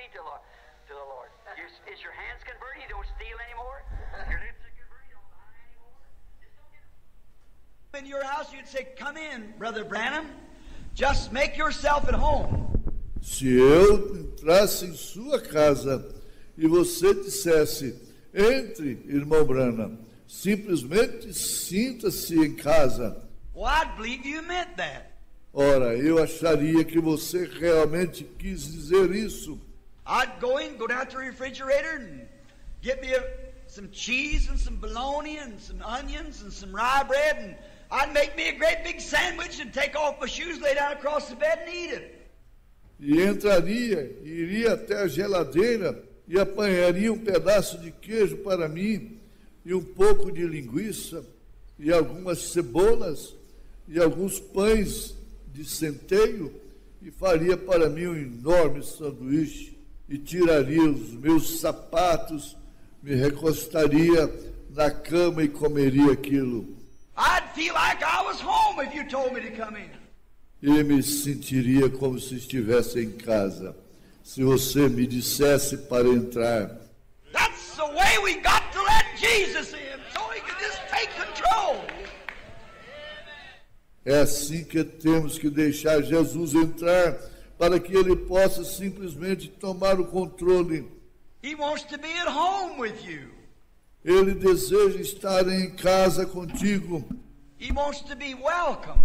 praying to the Lord. Is your hands converted? You don't steal anymore? Your lips are converted? You don't lie anymore? Just don't get... In your house, you'd say, come in, Brother Branham. Just make yourself at home. Se eu entrasse em sua casa e você dissesse, entre, irmão Branham, simplesmente sinta-se em casa. Well, I'd believe you meant that. Ora, eu acharia que você realmente quis dizer isso. I'd go down to the refrigerator and get me some cheese and some bologna and some onions and some rye bread, and I'd make me a great big sandwich and take off my shoes, lay down across the bed and eat it. E entraria, iria até a geladeira e apanharia um pedaço de queijo para mim e um pouco de linguiça e algumas cebolas e alguns pães de centeio e faria para mim um enorme sanduíche e tiraria os meus sapatos, me recostaria na cama e comeria aquilo. I'd feel like I was home if you told me to come in. E me sentiria como se estivesse em casa, se você me dissesse para entrar. That's the way we got to let Jesus in, so he can just take control. É assim que temos que deixar Jesus entrar, para que ele possa simplesmente tomar o controle. He wants to be at home with you. Ele deseja estar em casa contigo. He wants to be welcome.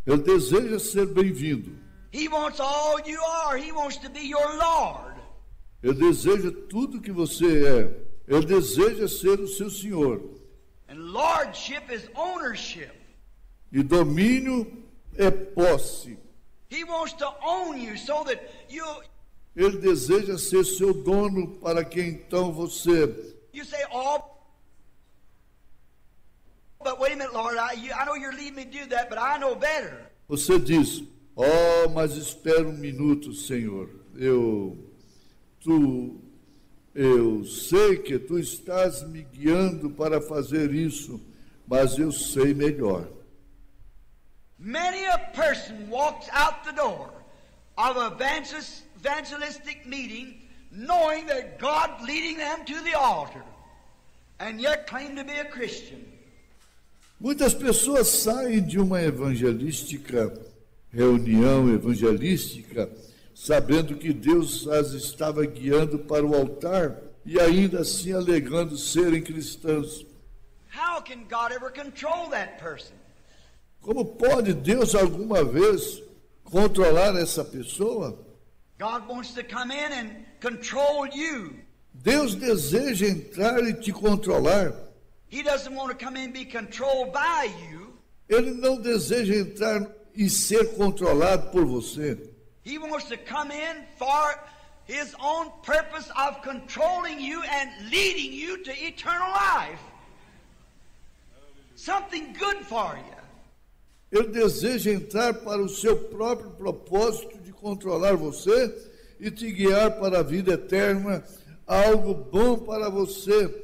Ele deseja ser bem-vindo. He wants all you are. He wants to be your Lord. Ele deseja tudo que você é. Ele deseja ser o seu Senhor. And lordship is ownership. E domínio é posse. He wants to own you so that you... Ele deseja ser seu dono para que então você... You say, oh, but wait a minute, Lord, I know you're leading me to do that, but I know better. Você diz, oh, mas espera um minuto, Senhor. Eu sei que tu estás me guiando para fazer isso, mas eu sei melhor. Many a person walks out the door of a evangelistic meeting knowing that God's leading them to the altar and yet claim to be a Christian. Muitas pessoas saem de uma reunião evangelística, sabendo que Deus as estava guiando para o altar e ainda assim alegando serem cristãos. How can God ever control that person? Como pode Deus alguma vez controlar essa pessoa? God wants to come in and control you. Deus deseja entrar e te controlar. He doesn't want to come in and be controlled by you. Ele não deseja entrar e ser controlado por você. He wants to come in for his own purpose of controlling you and leading you to eternal life. Something good for you. Ele deseja entrar para o seu próprio propósito de controlar você e te guiar para a vida eterna, algo bom para você.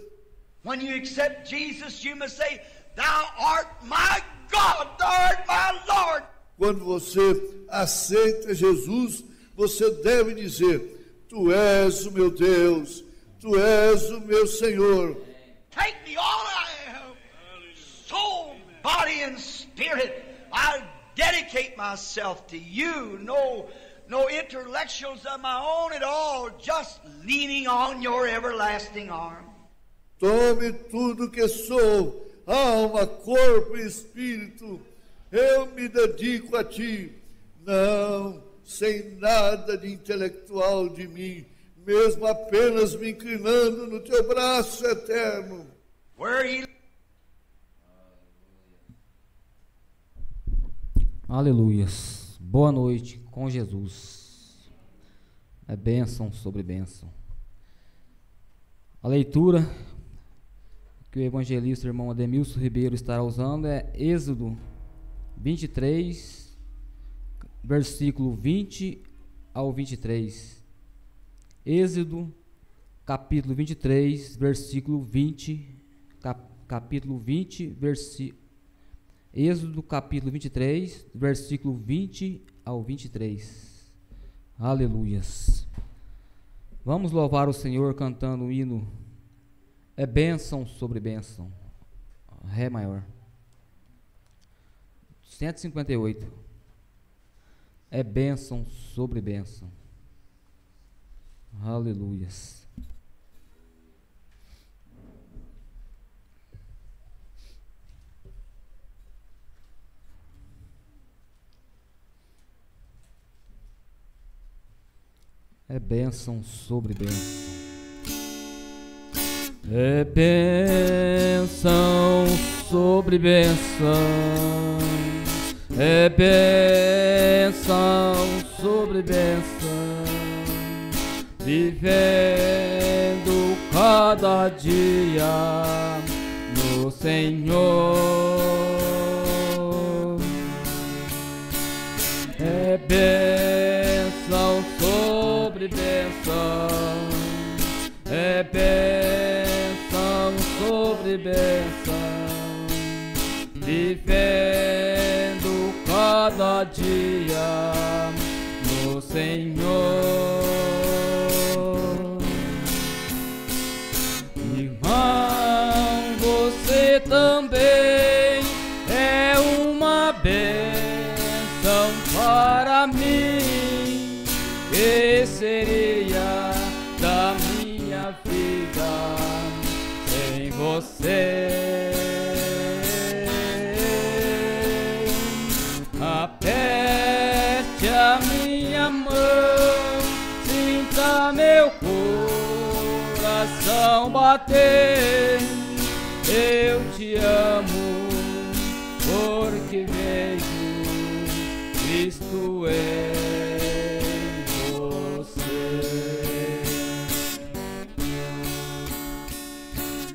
When you accept Jesus, you must say, Thou art my God, Thou art my Lord. Quando você aceita Jesus, você deve dizer, Tu és o meu Deus, Tu és o meu Senhor. Take me all I am, soul, body, and spirit. I dedicate myself to you. No intellectuals of my own at all, just leaning on your everlasting arm. Tome tudo que sou, alma, corpo e espírito. Eu me dedico a ti. Não, sem nada de intelectual de mim, mesmo apenas me inclinando no teu braço eterno. Where he... Aleluias. Boa noite com Jesus. É bênção sobre bênção. A leitura que o evangelista irmão Ademilson Ribeiro estará usando é Êxodo 23, versículo 20 ao 23. Êxodo, capítulo 23, versículo 20, capítulo 20, Êxodo, capítulo 23, versículo 20 ao 23. Aleluias. Vamos louvar o Senhor cantando o hino. É bênção sobre bênção. Ré maior. 158. É bênção sobre bênção. Aleluias. É bênção sobre bênção. É bênção sobre bênção. É bênção sobre bênção. Vivendo cada dia no Senhor. É bênção sobre bênção. É bênção sobre bênção. Vivendo cada dia no Senhor. Irmão, você também é uma bênção para mim. Que seria da minha vida sem você? Aperte a minha mão, sinta meu coração bater. Eu te amo porque vejo Cristo em você.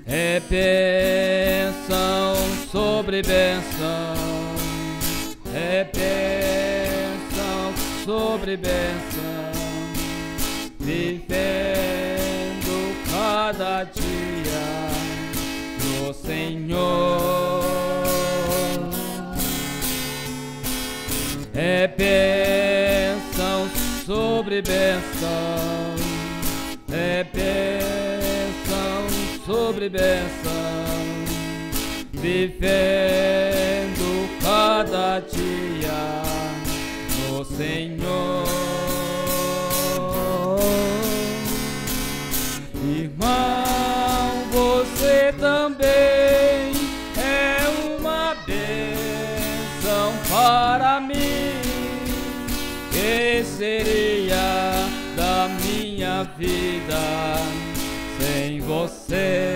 É bênção sobre bênção. É bênção sobre bênção. Vivendo cada dia no Senhor. É bênção sobre bênção. É bênção sobre bênção. Vivendo cada dia no Senhor. Irmão, você também é uma bênção para mim. Que seria da minha vida sem você?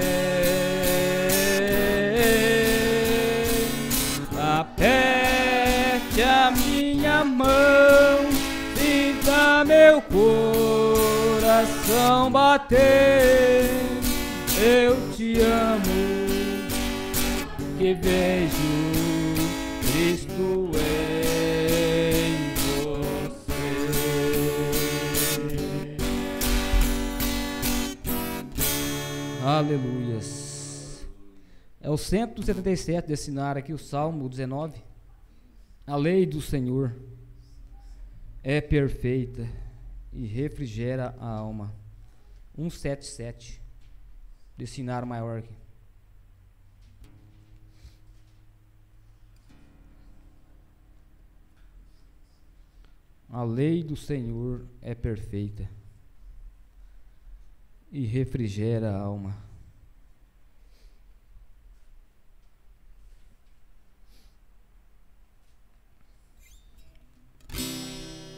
Aperte a minha mão, sinta meu coração bater. Eu te amo, que vejo Cristo em você. Aleluias. É o 177 desse cenário aqui, o Salmo 19. A lei do Senhor é perfeita e refrigera a alma. 177 desse cenário maior aqui. A lei do Senhor é perfeita e refrigera a alma.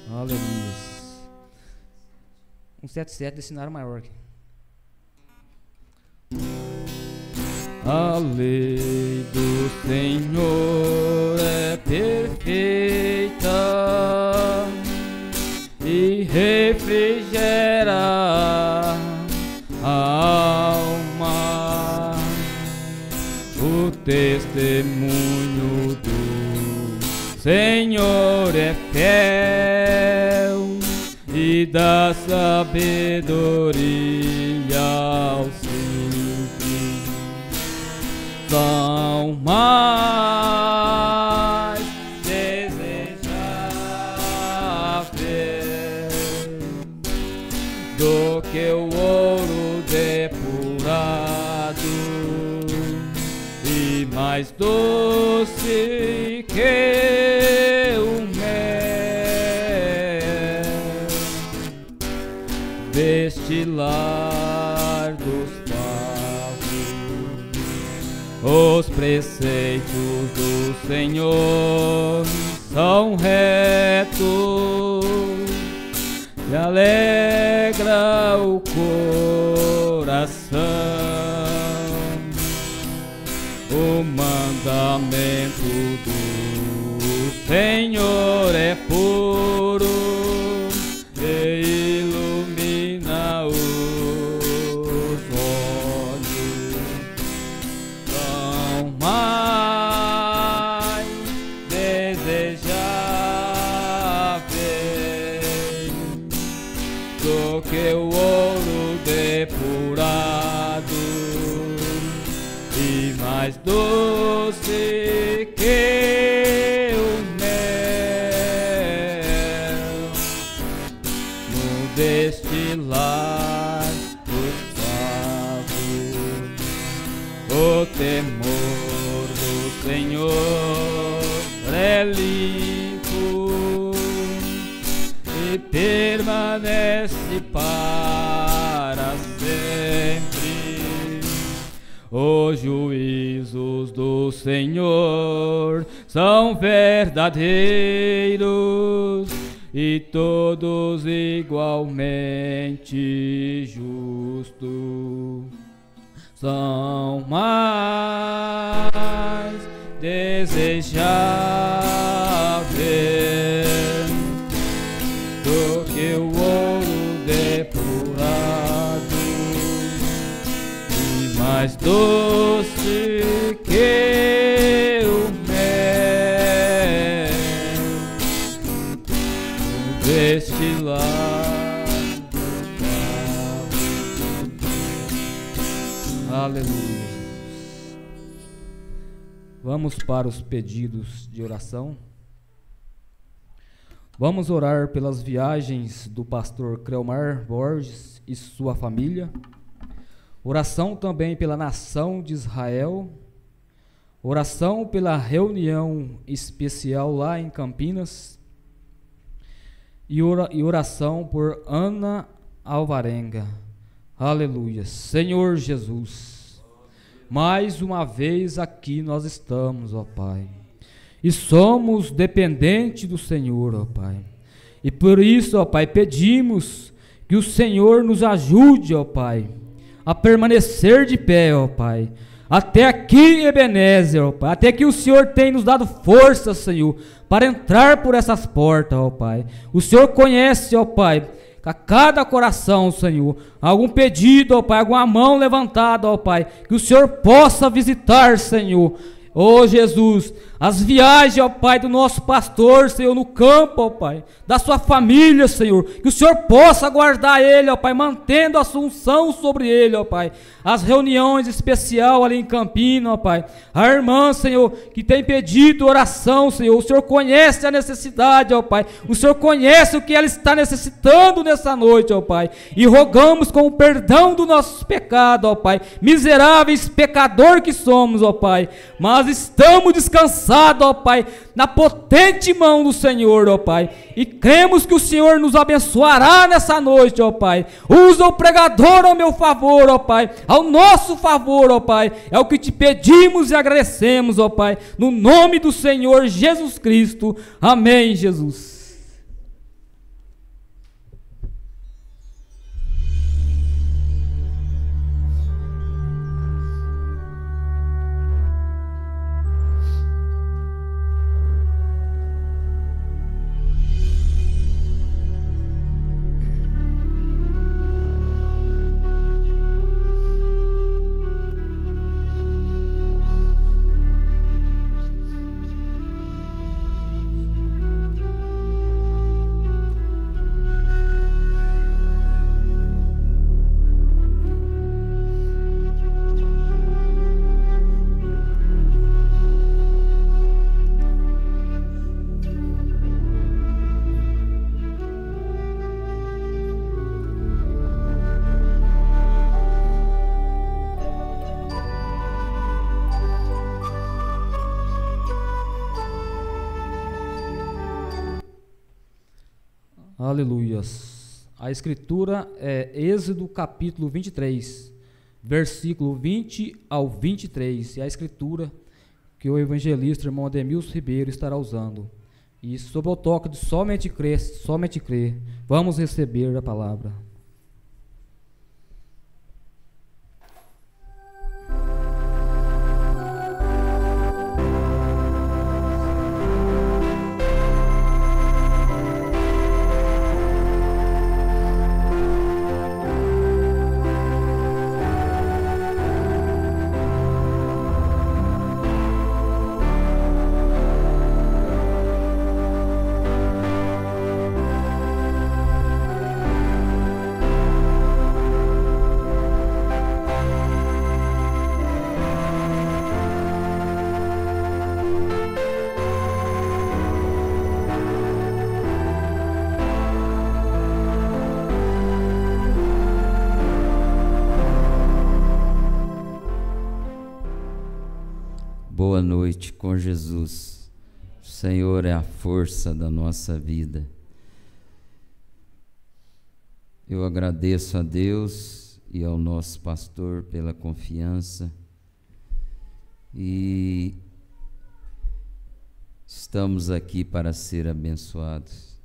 Aleluia. 177 desse cenário maior aqui. A lei do Senhor é perfeita e refrigera a alma. O testemunho do Senhor é fiel e dá sabedoria aos simples. São mais desejáveis do que o ouro depurado, e mais doce que o mel, destilar dos favos. Os preceitos do Senhor são retos e alegra o coração. O mandamento do Senhor é puro e ilumina os olhos. São mais desejáveis do que o ouro depurado, e mais doce que o mel no destilar dos favos. O temor do Senhor é limpo e permanece para sempre. Os juízos do Senhor são verdadeiros e todos igualmente justos. São mais desejáveis do que o ouro depurado, e mais doce que o mel no destilar do favo. Aleluia. Vamos para os pedidos de oração. Vamos orar pelas viagens do pastor Creomar Borges e sua família. Oração também pela nação de Israel. Oração pela reunião especial lá em Campinas. E oração por Ana Alvarenga. Aleluia. Senhor Jesus, mais uma vez aqui nós estamos, ó Pai, e somos dependentes do Senhor, ó Pai. E por isso, ó Pai, pedimos que o Senhor nos ajude, ó Pai, a permanecer de pé, ó Pai. Até aqui, Ebenezer, ó Pai, até que o Senhor tem nos dado força, Senhor, para entrar por essas portas, ó Pai. O Senhor conhece, ó Pai, a cada coração, Senhor, algum pedido, ó Pai, alguma mão levantada, ó Pai, que o Senhor possa visitar, Senhor. Ó Jesus, as viagens, ó Pai, do nosso pastor, Senhor, no campo, ó Pai, da sua família, Senhor, que o Senhor possa guardar ele, ó Pai, mantendo a sua unção sobre ele, ó Pai. As reuniões especiais ali em Campinas, ó Pai, a irmã, Senhor, que tem pedido oração, Senhor, o Senhor conhece a necessidade, ó Pai, o Senhor conhece o que ela está necessitando nessa noite, ó Pai, e rogamos com o perdão dos nossos pecados, ó Pai, miseráveis pecador que somos, ó Pai, mas estamos descansados, ó Pai, na potente mão do Senhor, ó Pai, e cremos que o Senhor nos abençoará nessa noite, ó Pai. Usa o pregador ao meu favor, ó Pai, ao nosso favor, ó Pai, é o que te pedimos e agradecemos, ó Pai, no nome do Senhor Jesus Cristo, amém, Jesus. Aleluias. A escritura é Êxodo capítulo 23, versículo 20 ao 23. É a escritura que o evangelista irmão Ademilson Ribeiro estará usando. E sob o toque de somente crer, vamos receber a palavra. Boa noite com Jesus. O Senhor é a força da nossa vida. Eu agradeço a Deus e ao nosso pastor pela confiança e estamos aqui para ser abençoados.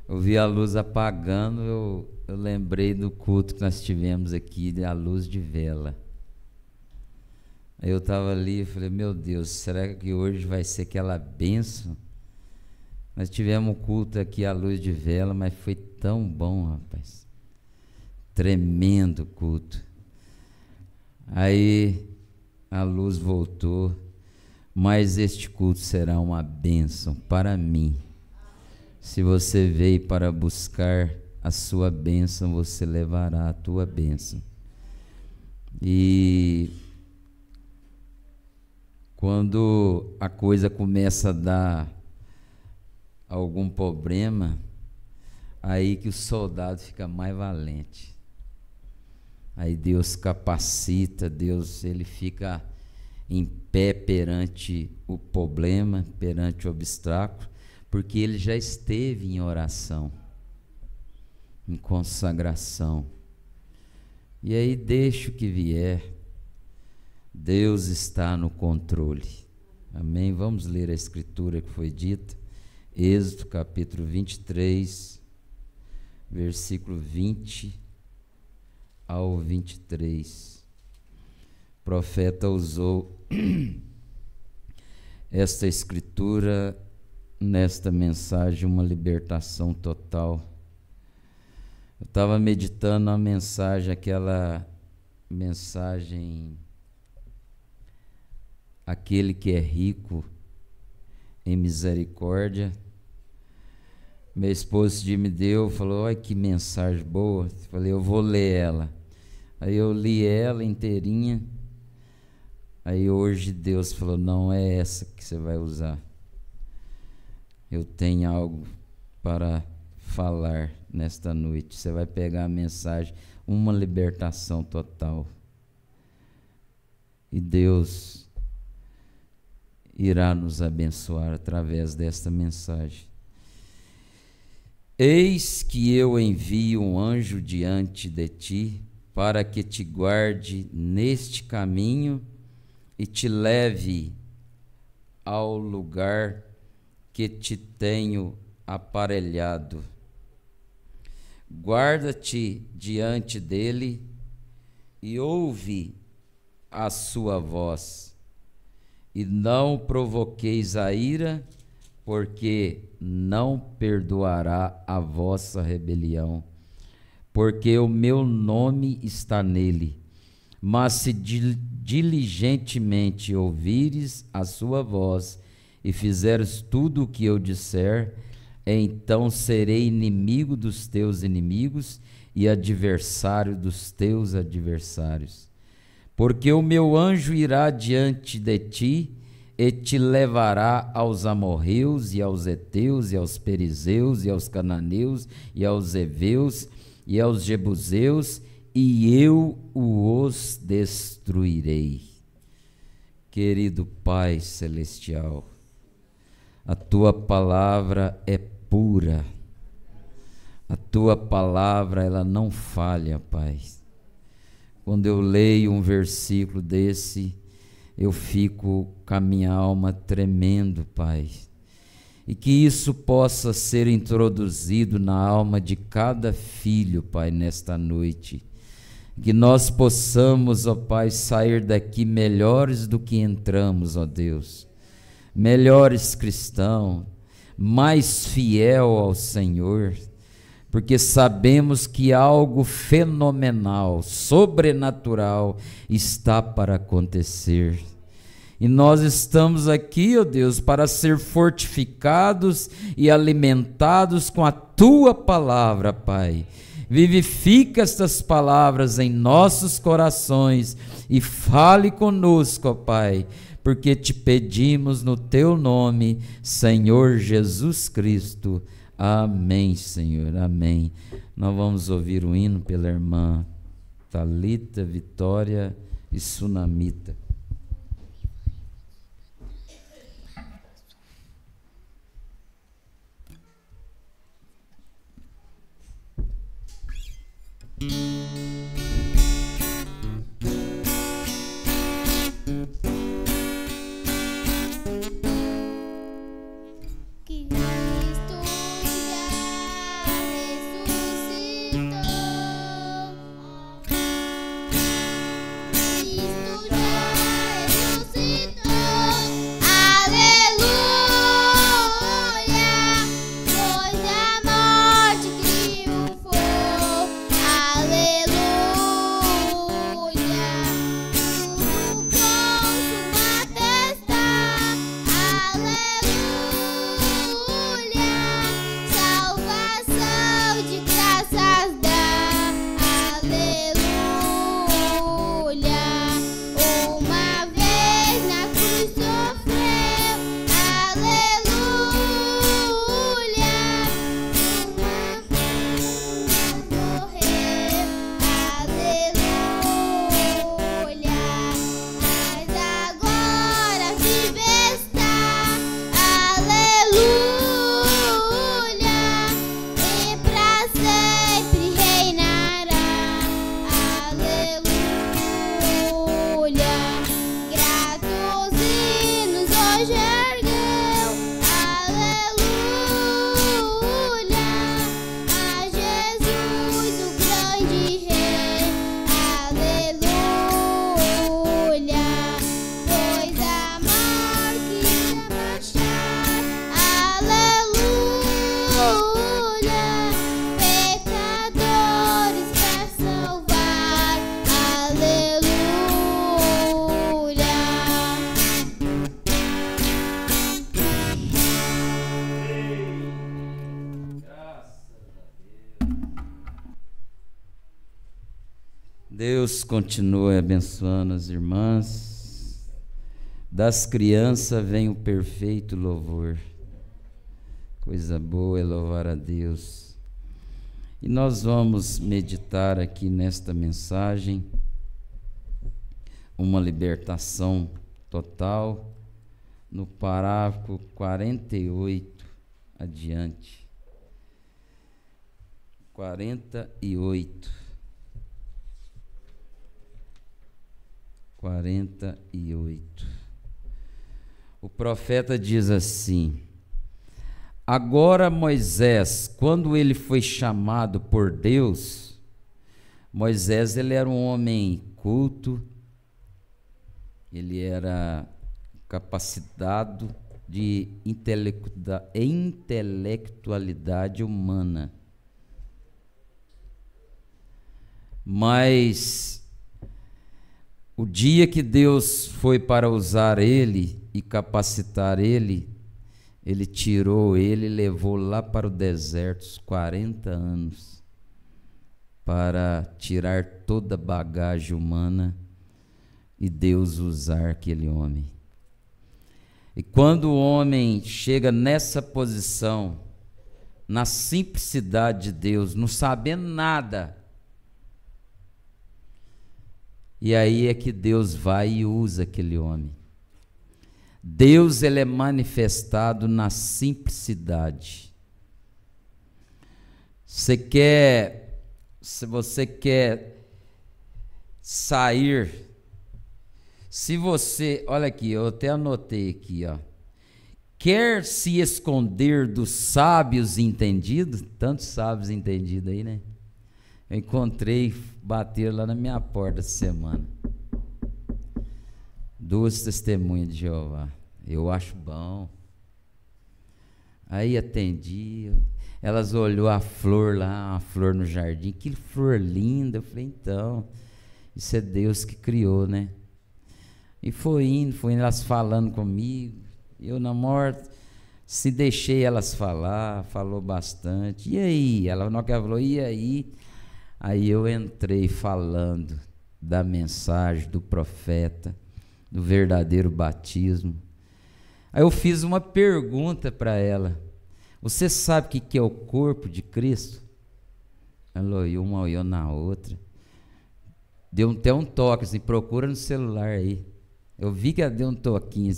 Eu vi a luz apagando, eu lembrei do culto que nós tivemos aqui, a luz de vela. Aí eu estava ali e falei, meu Deus, será que hoje vai ser aquela bênção? Nós tivemos um culto aqui à luz de vela, mas foi tão bom, rapaz. Tremendo culto. Aí a luz voltou, mas este culto será uma bênção para mim. Se você veio para buscar a sua bênção, você levará a tua bênção. E quando a coisa começa a dar algum problema, aí que o soldado fica mais valente. Aí Deus capacita, Deus ele fica em pé perante o problema, perante o obstáculo, porque ele já esteve em oração, em consagração. E aí deixa o que vier. Deus está no controle. Amém? Vamos ler a escritura que foi dita. Êxodo capítulo 23, versículo 20 ao 23. O profeta usou esta escritura nesta mensagem, uma libertação total. Eu estava meditando a mensagem, aquela mensagem, aquele que é rico em misericórdia. Minha esposa me deu, falou, olha que mensagem boa. Eu falei, eu vou ler ela. Aí eu li ela inteirinha. Aí hoje Deus falou, não é essa que você vai usar. Eu tenho algo para falar nesta noite. Você vai pegar a mensagem, uma libertação total. E Deus irá nos abençoar através desta mensagem. Eis que eu envio um anjo diante de ti, para que te guarde neste caminho e te leve ao lugar que te tenho aparelhado. Guarda-te diante dele e ouve a sua voz. E não provoqueis a ira, porque não perdoará a vossa rebelião, porque o meu nome está nele. Mas se diligentemente ouvires a sua voz e fizeres tudo o que eu disser, então serei inimigo dos teus inimigos e adversário dos teus adversários. Porque o meu anjo irá diante de ti e te levará aos amorreus e aos heteus e aos perizeus e aos cananeus e aos heveus e aos jebuseus, e eu os destruirei. Querido Pai Celestial, a tua palavra é pura, A tua palavra, ela não falha, Pai. Quando eu leio um versículo desse, eu fico com a minha alma tremendo, Pai. E que isso possa ser introduzido na alma de cada filho, Pai, nesta noite. Que nós possamos, ó Pai, sair daqui melhores do que entramos, ó Deus. Melhores cristãos, mais fiel ao Senhor, porque sabemos que algo fenomenal, sobrenatural está para acontecer. E nós estamos aqui, ó Deus, para ser fortificados e alimentados com a Tua palavra, Pai. Vivifica estas palavras em nossos corações e fale conosco, ó Pai, porque te pedimos no Teu nome, Senhor Jesus Cristo. Amém, Senhor, amém. Nós vamos ouvir o hino pela irmã Thalita, Vitória e Sunamita. Deus continue abençoando as irmãs. Das crianças vem o perfeito louvor. Coisa boa é louvar a Deus. E nós vamos meditar aqui nesta mensagem uma libertação total no parágrafo 48 adiante. 48. O profeta diz assim: agora Moisés, quando ele foi chamado por Deus, Moisés ele era um homem culto, ele era capacitado de intelectualidade humana, mas o dia que Deus foi para usar ele e capacitar ele, ele tirou ele e levou lá para o deserto, os 40 anos, para tirar toda a bagagem humana e Deus usar aquele homem. E quando o homem chega nessa posição, na simplicidade de Deus, não sabendo nada, e aí é que Deus vai e usa aquele homem. Deus ele é manifestado na simplicidade. se você quer sair, se você, olha aqui, eu até anotei aqui, ó. Quer se esconder dos sábios entendidos? Tantos sábios entendidos aí, né? Eu encontrei, bateram lá na minha porta essa semana. 2 testemunhas de Jeová. Eu acho bom. Aí atendi, elas olhou a flor lá, a flor no jardim, que flor linda. Eu falei, então, isso é Deus que criou, né? E foi indo, elas falando comigo. Eu namoro, se deixei elas falar, falou bastante. E aí? Ela não falou, e aí? Aí eu entrei falando da mensagem do profeta, do verdadeiro batismo. Aí eu fiz uma pergunta para ela: você sabe o que é o corpo de Cristo? Ela olhou, uma olhou na outra, deu até um toque assim, procura no celular aí. Eu vi que ela deu um toquinho,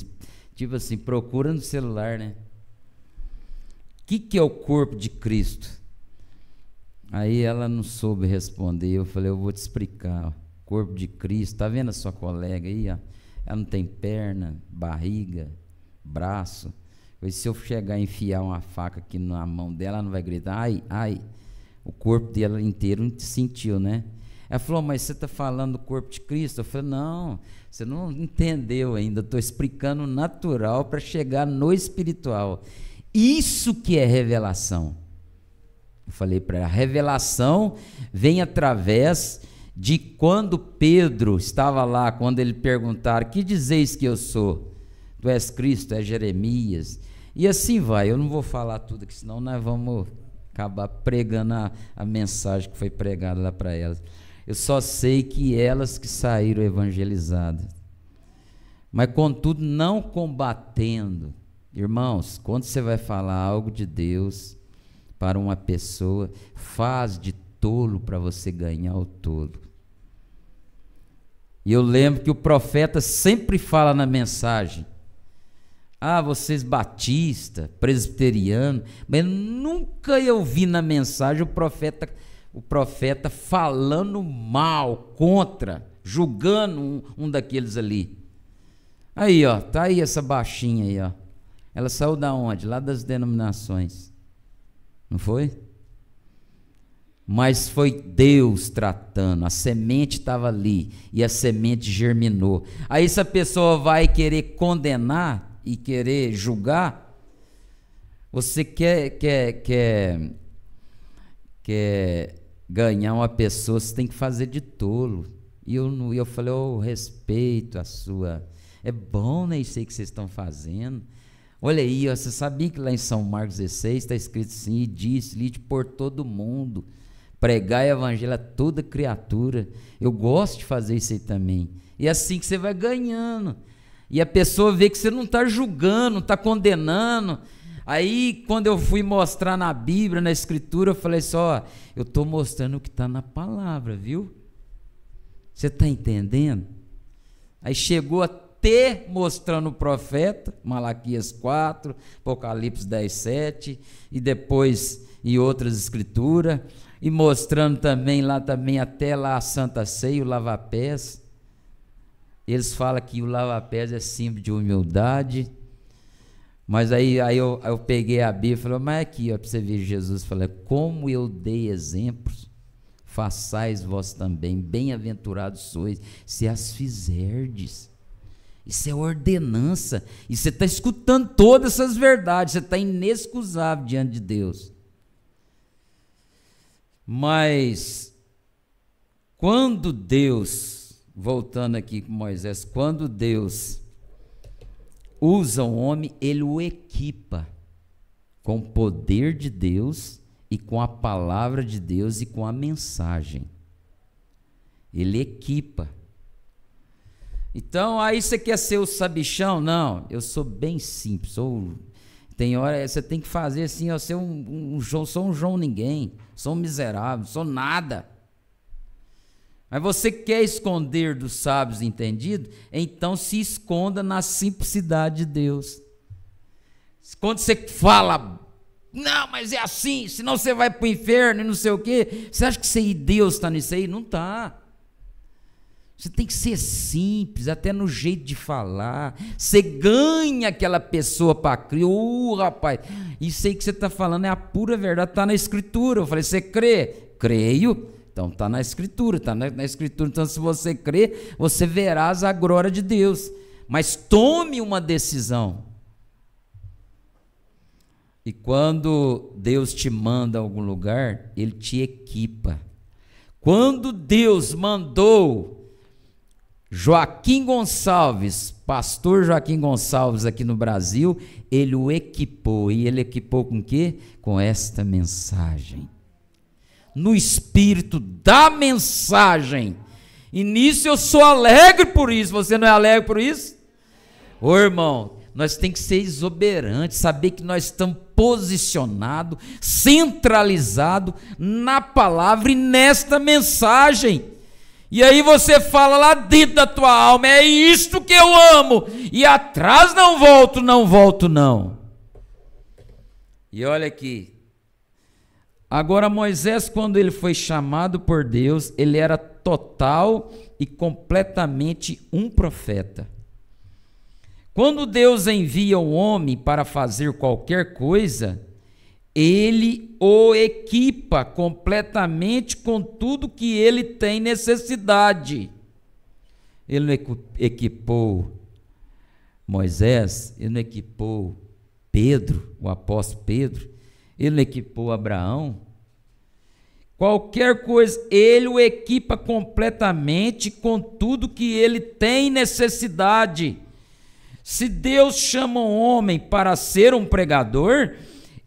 tipo assim, procura no celular, né? O que é o corpo de Cristo? Aí ela não soube responder. Eu falei, eu vou te explicar. Ó. Corpo de Cristo, tá vendo a sua colega aí? Ó? Ela não tem perna, barriga, braço. E se eu chegar e enfiar uma faca aqui na mão dela, ela não vai gritar, ai, ai. O corpo dela inteiro sentiu, né? Ela falou, mas você está falando do corpo de Cristo? Eu falei, não, você não entendeu ainda, estou explicando o natural para chegar no espiritual. Isso que é revelação. Eu falei para ela, a revelação vem através de quando Pedro estava lá, quando ele perguntaram, que dizeis que eu sou? Tu és Cristo, és Jeremias, e assim vai. Eu não vou falar tudo aqui, senão nós vamos acabar pregando a mensagem que foi pregada lá para elas. Eu só sei que elas que saíram evangelizadas, mas contudo não combatendo. Irmãos, quando você vai falar algo de Deus para uma pessoa, faz de tolo para você ganhar o tolo. E eu lembro que o profeta sempre fala na mensagem, vocês batista, presbiteriano, mas nunca eu vi na mensagem o profeta falando mal, contra, julgando um daqueles ali. Aí, ó, tá aí essa baixinha aí, ó. Ela saiu da onde? Lá das denominações. Não foi? Mas foi Deus tratando, a semente estava ali e a semente germinou. Aí essa pessoa vai querer condenar e querer julgar. Você quer ganhar uma pessoa, você tem que fazer de tolo. E eu falei, respeito a sua... É bom, né, isso aí que vocês estão fazendo. Olha aí, ó, você sabia que lá em São Marcos 16 está escrito assim, e disse-lhe por todo mundo, pregar o evangelho a toda criatura. Eu gosto de fazer isso aí também. E é assim que você vai ganhando. E a pessoa vê que você não está julgando, não está condenando. Aí, quando eu fui mostrar na Bíblia, na Escritura, eu falei só, eu estou mostrando o que está na palavra, viu? Você está entendendo? Aí chegou até mostrando o profeta, Malaquias 4, Apocalipse 10, 7, e depois em outras escrituras, e mostrando também lá, até lá a Santa Ceia, o lava-pés. Eles falam que o lava-pés é símbolo de humildade, mas aí eu peguei a Bíblia e falei, mas aqui, ó, para você ver Jesus, falei, como eu dei exemplos, façais vós também, bem-aventurados sois, se as fizerdes. Isso é ordenança, e você está escutando todas essas verdades, você está inexcusável diante de Deus. Mas, quando Deus, voltando aqui com Moisés, quando Deus usa um homem, ele o equipa com o poder de Deus e com a palavra de Deus e com a mensagem. Ele equipa. Então, aí você quer ser o sabichão? Não, eu sou bem simples. Tem hora, você tem que fazer assim, eu sou um João ninguém, sou um miserável, sou nada. Mas você quer esconder dos sábios entendidos? Então se esconda na simplicidade de Deus. Quando você fala Não, mas é assim, senão você vai para o inferno e não sei o quê. Você acha que você e Deus está nisso aí? Não está. Você tem que ser simples, até no jeito de falar. Você ganha aquela pessoa para Cristo. Rapaz, isso aí que você está falando é a pura verdade, está na Escritura. Eu falei, você crê? Creio. Então está na Escritura, está na Escritura. Então, se você crê, você verás a glória de Deus. Mas tome uma decisão. E quando Deus te manda a algum lugar, Ele te equipa. Quando Deus mandou Joaquim Gonçalves, pastor Joaquim Gonçalves aqui no Brasil, Ele o equipou. E Ele equipou com o quê? Com esta mensagem. No espírito da mensagem. E nisso eu sou alegre por isso. Você não é alegre por isso? Ô irmão, nós temos que ser exuberantes, saber que nós estamos posicionados, centralizados na palavra e nesta mensagem. E aí você fala lá dentro da tua alma, é isto que eu amo, e atrás não volto não. E olha aqui, agora Moisés, quando ele foi chamado por Deus, ele era total e completamente um profeta. Quando Deus envia um homem para fazer qualquer coisa, Ele o equipa completamente com tudo que ele tem necessidade. Ele não equipou Moisés, ele não equipou Pedro, o apóstolo Pedro, ele não equipou Abraão. Qualquer coisa, ele o equipa completamente com tudo que ele tem necessidade. Se Deus chama um homem para ser um pregador,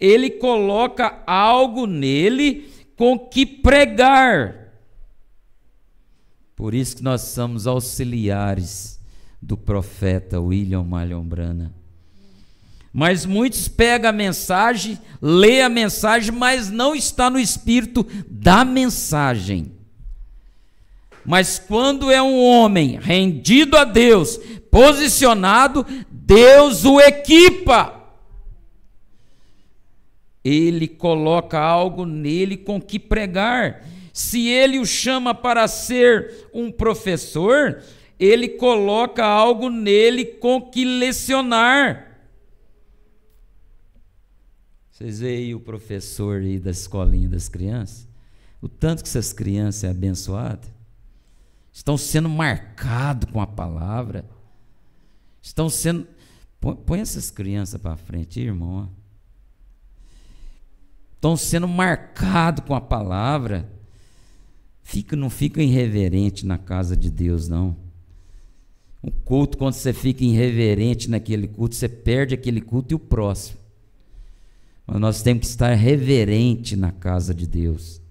Ele coloca algo nele com que pregar. Por isso que nós somos auxiliares do profeta William Marion Branham. Mas muitos pegam a mensagem, lê a mensagem, mas não está no espírito da mensagem. Mas quando é um homem rendido a Deus, posicionado, Deus o equipa. Ele coloca algo nele com que pregar. Se ele o chama para ser um professor, ele coloca algo nele com que lecionar. Vocês veem aí o professor aí da escolinha das crianças? O tanto que essas crianças são abençoadas. Estão sendo marcados com a palavra. Estão sendo... Põe essas crianças para frente, irmão. Estão sendo marcados com a palavra. Não fica irreverente na casa de Deus, não. Um culto, quando você fica irreverente naquele culto, você perde aquele culto e o próximo. Mas nós temos que estar reverente na casa de Deus.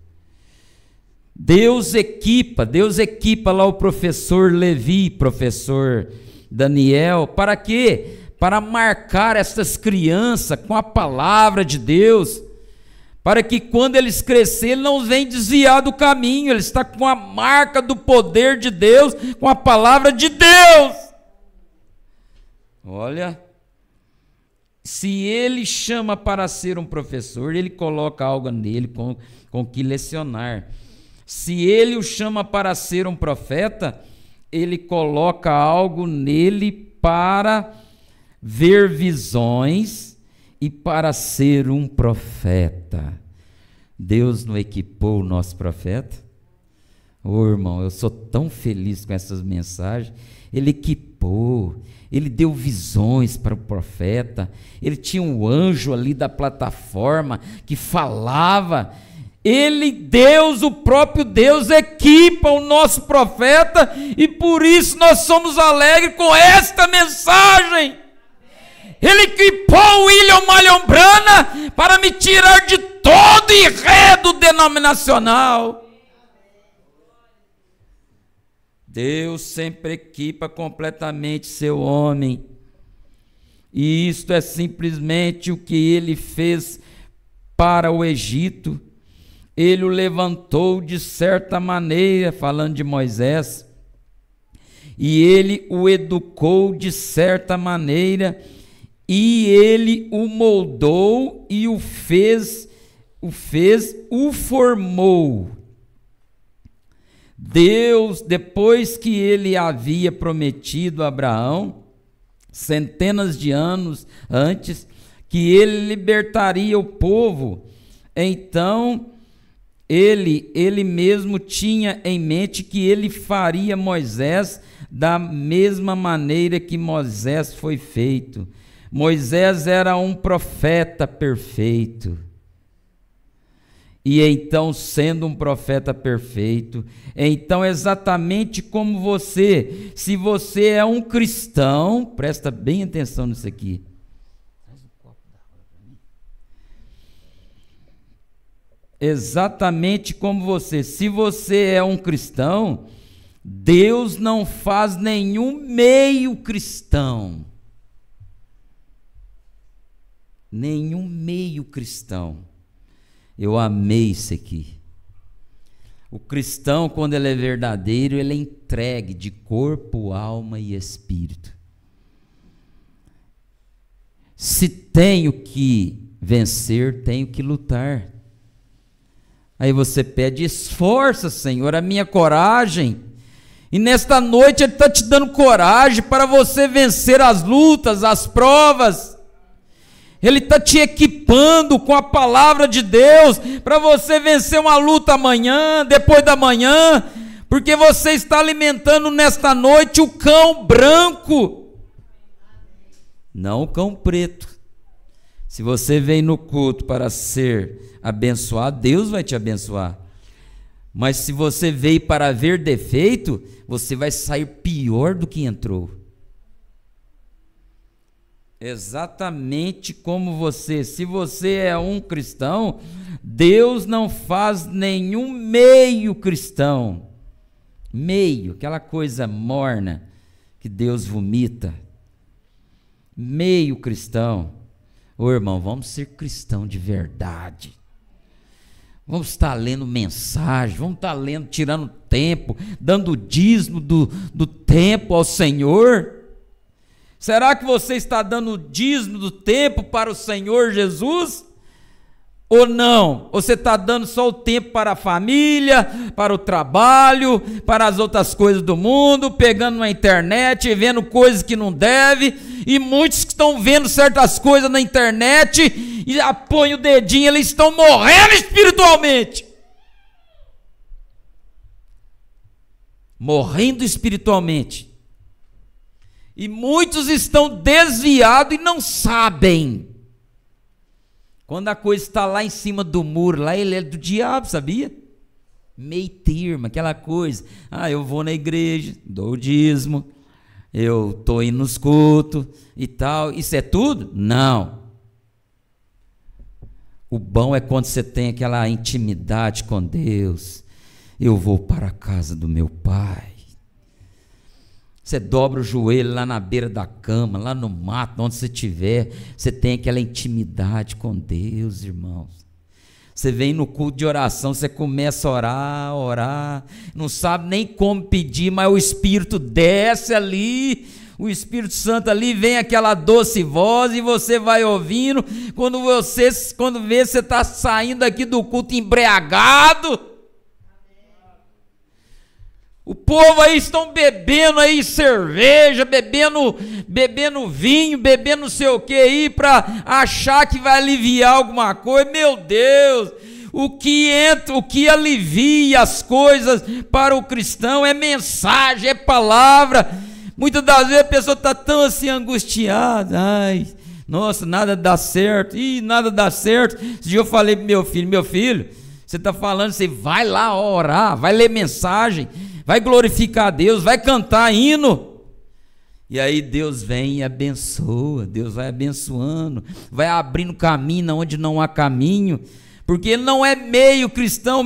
Deus equipa lá o professor Levi, professor Daniel, para quê? Para marcar essas crianças com a palavra de Deus, para que quando eles crescerem, eles não venham desviar do caminho, eles estão com a marca do poder de Deus, com a palavra de Deus. Olha, se ele chama para ser um professor, ele coloca algo nele com que lecionar. Se ele o chama para ser um profeta, ele coloca algo nele para ver visões e para ser um profeta. Deus não equipou o nosso profeta? Ô irmão, eu sou tão feliz com essas mensagens. Ele equipou, ele deu visões para o profeta, ele tinha um anjo ali da plataforma que falava. Deus, o próprio Deus, equipa o nosso profeta, e por isso nós somos alegres com esta mensagem. Ele equipou o William Marion Branham para me tirar de todo enredo denominacional. Deus sempre equipa completamente seu homem, e isto é simplesmente o que ele fez para o Egito. Ele o levantou de certa maneira, falando de Moisés, e ele o educou de certa maneira, e ele o moldou e o formou. Deus, depois que ele havia prometido a Abraão, centenas de anos antes, que ele libertaria o povo, então ele mesmo tinha em mente que ele faria Moisés da mesma maneira que Moisés foi feito. Moisés era um profeta perfeito. E então, sendo um profeta perfeito, então exatamente como você, se você é um cristão, presta bem atenção nisso aqui. Exatamente como você, se você é um cristão, Deus não faz nenhum meio cristão. Nenhum meio cristão. Eu amei isso aqui. O cristão, quando ele é verdadeiro, ele é entregue de corpo, alma e espírito. Se tenho que vencer, tenho que lutar. Aí você pede, esforça, Senhor, a minha coragem. E nesta noite Ele está te dando coragem para você vencer as lutas, as provas. Ele está te equipando com a palavra de Deus para você vencer uma luta amanhã, depois da manhã, porque você está alimentando nesta noite o cão branco, não o cão preto. Se você vem no culto para ser abençoado, Deus vai te abençoar. Mas se você veio para ver defeito, você vai sair pior do que entrou. Exatamente como você. Se você é um cristão, Deus não faz nenhum meio cristão. Meio, aquela coisa morna que Deus vomita. Meio cristão. Ô irmão, vamos ser cristão de verdade. Vamos estar lendo mensagem, vamos estar lendo, tirando tempo, dando dízimo do tempo ao Senhor. Será que você está dando dízimo do tempo para o Senhor Jesus? Ou não? Ou você está dando só o tempo para a família, para o trabalho, para as outras coisas do mundo, pegando na internet, vendo coisas que não deve, e muitos que estão vendo certas coisas na internet, e apoiam o dedinho, eles estão morrendo espiritualmente. Morrendo espiritualmente. E muitos estão desviados e não sabem. Quando a coisa está lá em cima do muro, lá ele é do diabo, sabia? Meio termo, aquela coisa. Eu vou na igreja, dou o dízimo, eu estou indo nos cultos e tal. Isso é tudo? Não. O bom é quando você tem aquela intimidade com Deus. Eu vou para a casa do meu Pai. Você dobra o joelho lá na beira da cama, lá no mato, onde você estiver. Você tem aquela intimidade com Deus, irmãos. Você vem no culto de oração, você começa a orar, não sabe nem como pedir, mas o Espírito desce ali, o Espírito Santo ali, vem aquela doce voz e você vai ouvindo. Quando vê, você está saindo aqui do culto embriagado. O povo aí estão bebendo aí cerveja, bebendo vinho, bebendo não sei o que aí para achar que vai aliviar alguma coisa. Meu Deus, o que alivia as coisas para o cristão é mensagem, é palavra. Muitas das vezes a pessoa está tão assim angustiada, nossa, nada dá certo, nada dá certo. Esse dia eu falei para meu filho, você está falando, você vai lá orar, vai ler mensagem, vai glorificar a Deus, vai cantar hino. E aí Deus vem e abençoa, Deus vai abençoando, vai abrindo caminho onde não há caminho, porque ele não é meio cristão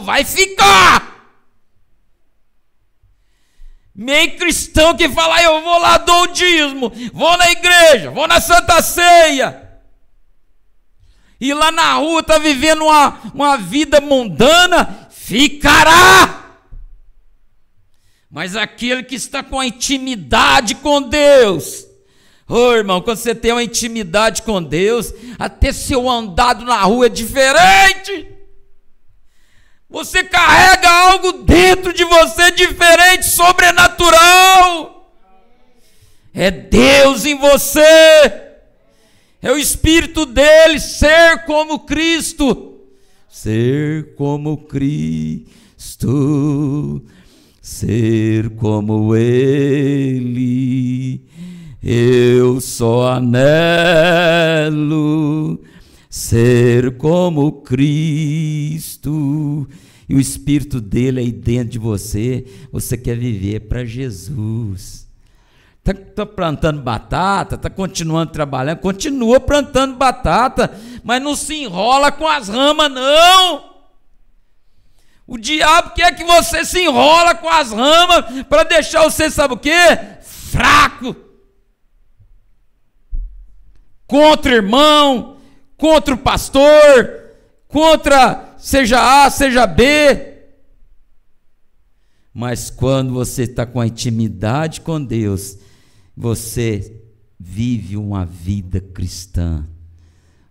vai ficar. Meio cristão que fala, eu vou lá, dou o dízimo, vou na igreja, vou na Santa Ceia, e lá na rua está vivendo uma vida mundana, ficará. Mas aquele que está com a intimidade com Deus, Ô irmão, quando você tem uma intimidade com Deus, até seu andado na rua é diferente. Você carrega algo dentro de você diferente, sobrenatural. É Deus em você. É o Espírito dele, ser como Cristo. Ser como Cristo. Ser como Ele. Eu só anelo ser como Cristo. E o Espírito dele aí dentro de você. Você quer viver para Jesus. Está plantando batata, está continuando trabalhando, continua plantando batata, mas não se enrola com as ramas, não. O diabo quer que você se enrola com as ramas para deixar você, sabe o quê? Fraco. Contra o irmão, contra o pastor, contra seja A, seja B. Mas quando você está com a intimidade com Deus, você vive uma vida cristã,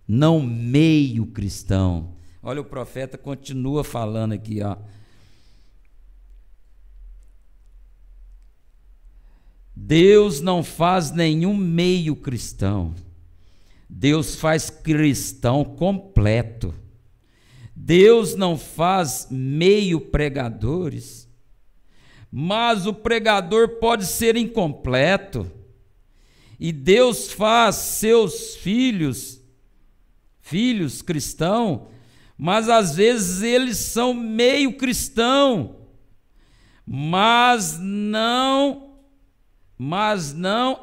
não meio cristão. Olha, o profeta continua falando aqui, ó. Deus não faz nenhum meio cristão. Deus faz cristão completo. Deus não faz meio pregadores, mas o pregador pode ser incompleto. E Deus faz seus filhos cristãos, mas às vezes eles são meio cristão, mas não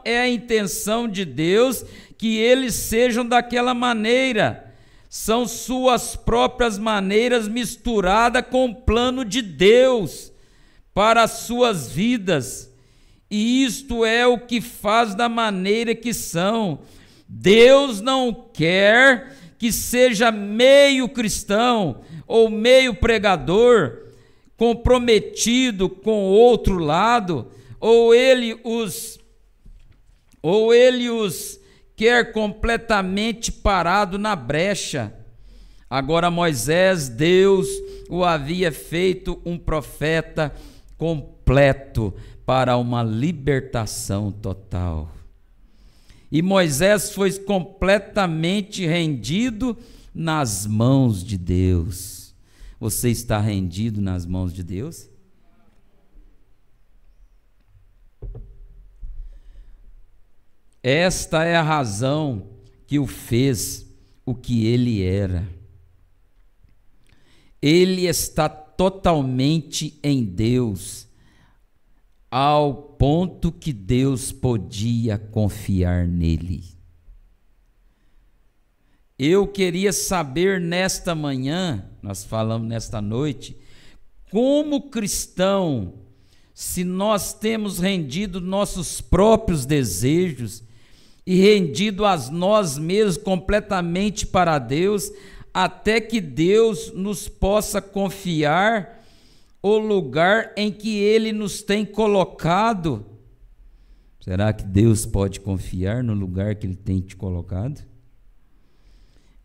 é a intenção de Deus que eles sejam daquela maneira. São suas próprias maneiras misturadas com o plano de Deus para as suas vidas. E isto é o que faz da maneira que são. Deus não quer que seja meio cristão ou meio pregador, comprometido com o outro lado, ou ele os quer completamente parado na brecha. Agora Moisés, Deus o havia feito um profeta completo para uma libertação total. E Moisés foi completamente rendido nas mãos de Deus. Você está rendido nas mãos de Deus? Esta é a razão que o fez o que ele era. Ele está totalmente em Deus, ao ponto que Deus podia confiar nele. Eu queria saber nesta manhã, nós falamos nesta noite, como cristão, se nós temos rendido nossos próprios desejos e rendido a nós mesmos completamente para Deus, até que Deus nos possa confiar o lugar em que Ele nos tem colocado. Será que Deus pode confiar no lugar que Ele tem te colocado?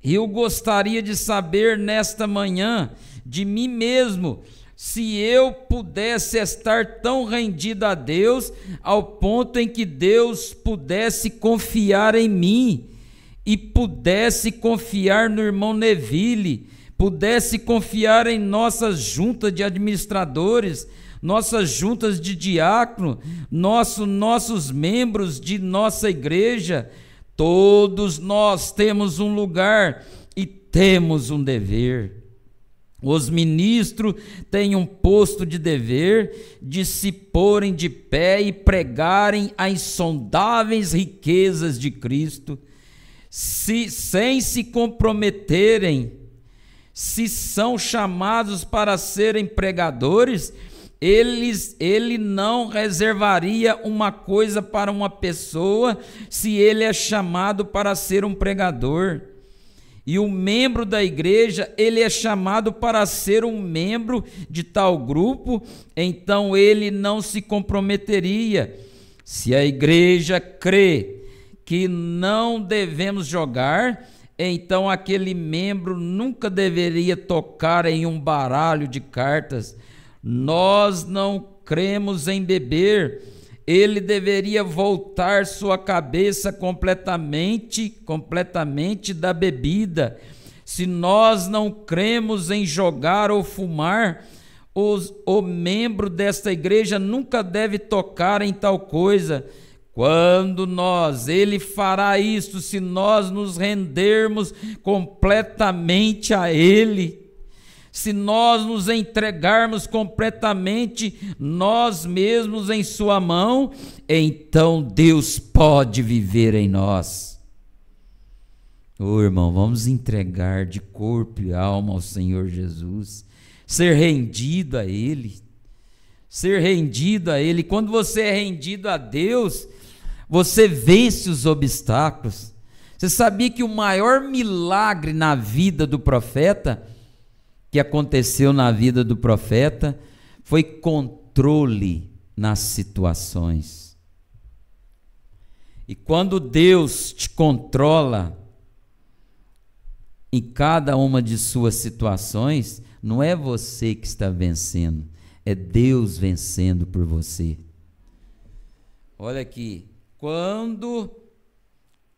Eu gostaria de saber nesta manhã de mim mesmo, se eu pudesse estar tão rendido a Deus, ao ponto em que Deus pudesse confiar em mim, e pudesse confiar no irmão Neville, pudesse confiar em nossas juntas de administradores, nossas juntas de diácono, nossos membros de nossa igreja. Todos nós temos um lugar e temos um dever. Os ministros têm um posto de dever de se porem de pé e pregarem as insondáveis riquezas de Cristo, sem se comprometerem. Se são chamados para serem pregadores, ele não reservaria uma coisa para uma pessoa se ele é chamado para ser um pregador. E o membro da igreja, ele é chamado para ser um membro de tal grupo, então ele não se comprometeria. Se a igreja crê que não devemos jogar, então aquele membro nunca deveria tocar em um baralho de cartas. Nós não cremos em beber. Ele deveria voltar sua cabeça completamente da bebida. Se nós não cremos em jogar ou fumar, o membro desta igreja nunca deve tocar em tal coisa. Ele fará isto se nós nos rendermos completamente a Ele. Se nós nos entregarmos completamente nós mesmos em sua mão, então Deus pode viver em nós. Irmão, vamos entregar de corpo e alma ao Senhor Jesus, ser rendido a Ele, Quando você é rendido a Deus, você vence os obstáculos. Você sabia que o maior milagre na vida do profeta, que aconteceu na vida do profeta, foi controle nas situações. E quando Deus te controla em cada uma de suas situações, não é você que está vencendo, é Deus vencendo por você. Olha aqui, quando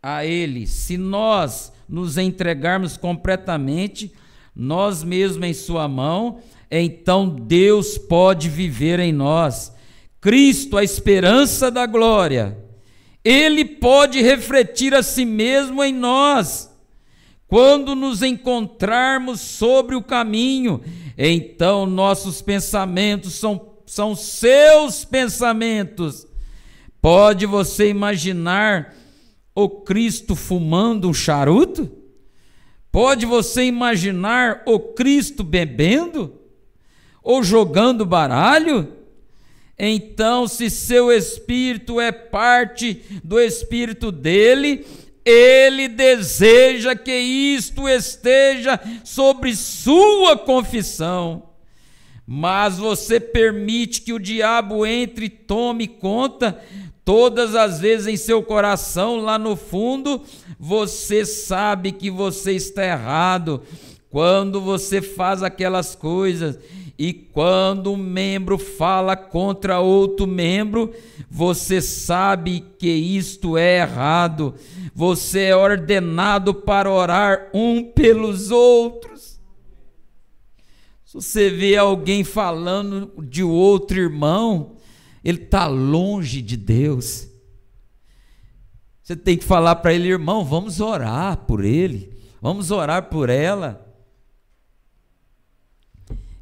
a Ele, se nós nos entregarmos completamente, nós mesmos em sua mão, então Deus pode viver em nós. Cristo, a esperança da glória, Ele pode refletir a si mesmo em nós. Quando nos encontrarmos sobre o caminho, então nossos pensamentos são seus pensamentos. Pode você imaginar o Cristo fumando um charuto? Pode você imaginar o Cristo bebendo? Ou jogando baralho? Então, se seu espírito é parte do espírito dele, ele deseja que isto esteja sobre sua confissão. Mas você permite que o diabo entre e tome conta todas as vezes em seu coração, lá no fundo, você sabe que você está errado quando você faz aquelas coisas. E quando um membro fala contra outro membro, você sabe que isto é errado. Você é ordenado para orar um pelos outros. Se você vê alguém falando de outro irmão, ele está longe de Deus. Você tem que falar para ele: irmão, vamos orar por ele, vamos orar por ela.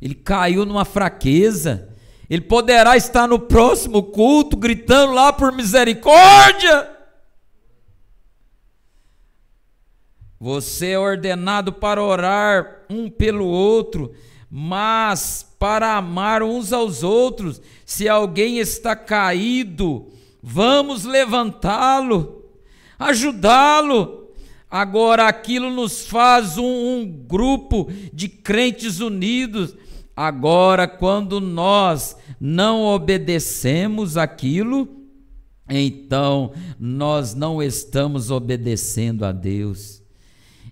Ele caiu numa fraqueza, ele poderá estar no próximo culto gritando lá por misericórdia. Você é ordenado para orar um pelo outro, mas para amar uns aos outros. Se alguém está caído, vamos levantá-lo, ajudá-lo. Agora aquilo nos faz um grupo de crentes unidos. Agora, quando nós não obedecemos aquilo, então nós não estamos obedecendo a Deus.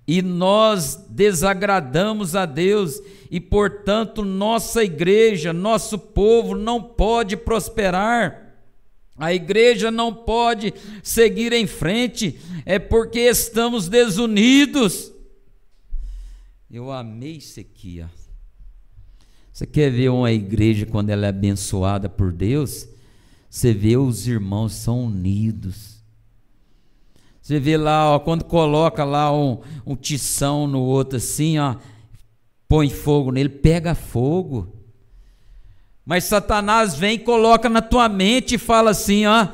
E nós desagradamos a Deus, e portanto nossa igreja, nosso povo não pode prosperar. A igreja não pode seguir em frente, é porque estamos desunidos. Eu amei isso aqui, ó. Você quer ver uma igreja quando ela é abençoada por Deus? Você vê os irmãos são unidos. Você vê lá, ó, quando coloca lá um tição no outro assim, ó, põe fogo nele, pega fogo. Mas Satanás vem e coloca na tua mente e fala assim, ó: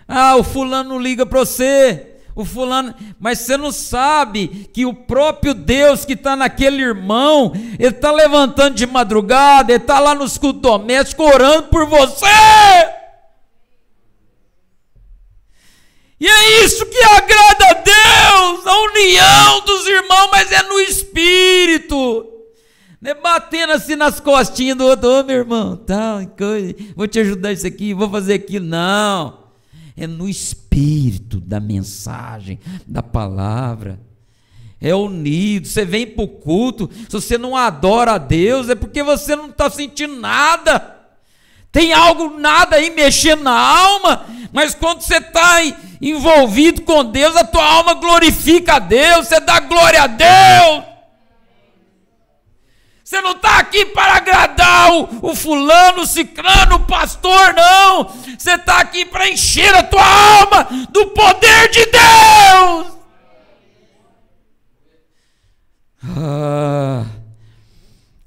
ah, o fulano não liga para você, o fulano, mas você não sabe que o próprio Deus que está naquele irmão, ele está levantando de madrugada, ele está lá nos cultos domésticos orando por você. E é isso que agrada a Deus, a união dos irmãos, mas é no Espírito. Não é batendo assim nas costinhas do outro: ô meu irmão, tal, vou te ajudar isso aqui, vou fazer aquilo. Não, é no Espírito. espírito da mensagem, da palavra. É unido. Você vem para o culto, se você não adora a Deus, é porque você não está sentindo nada. Tem algo, nada aí mexendo na alma, mas quando você está envolvido com Deus, a tua alma glorifica a Deus, você dá glória a Deus. Você não está aqui para agradar o fulano, o ciclano, o pastor, não. Você está aqui para encher a tua alma do poder de Deus.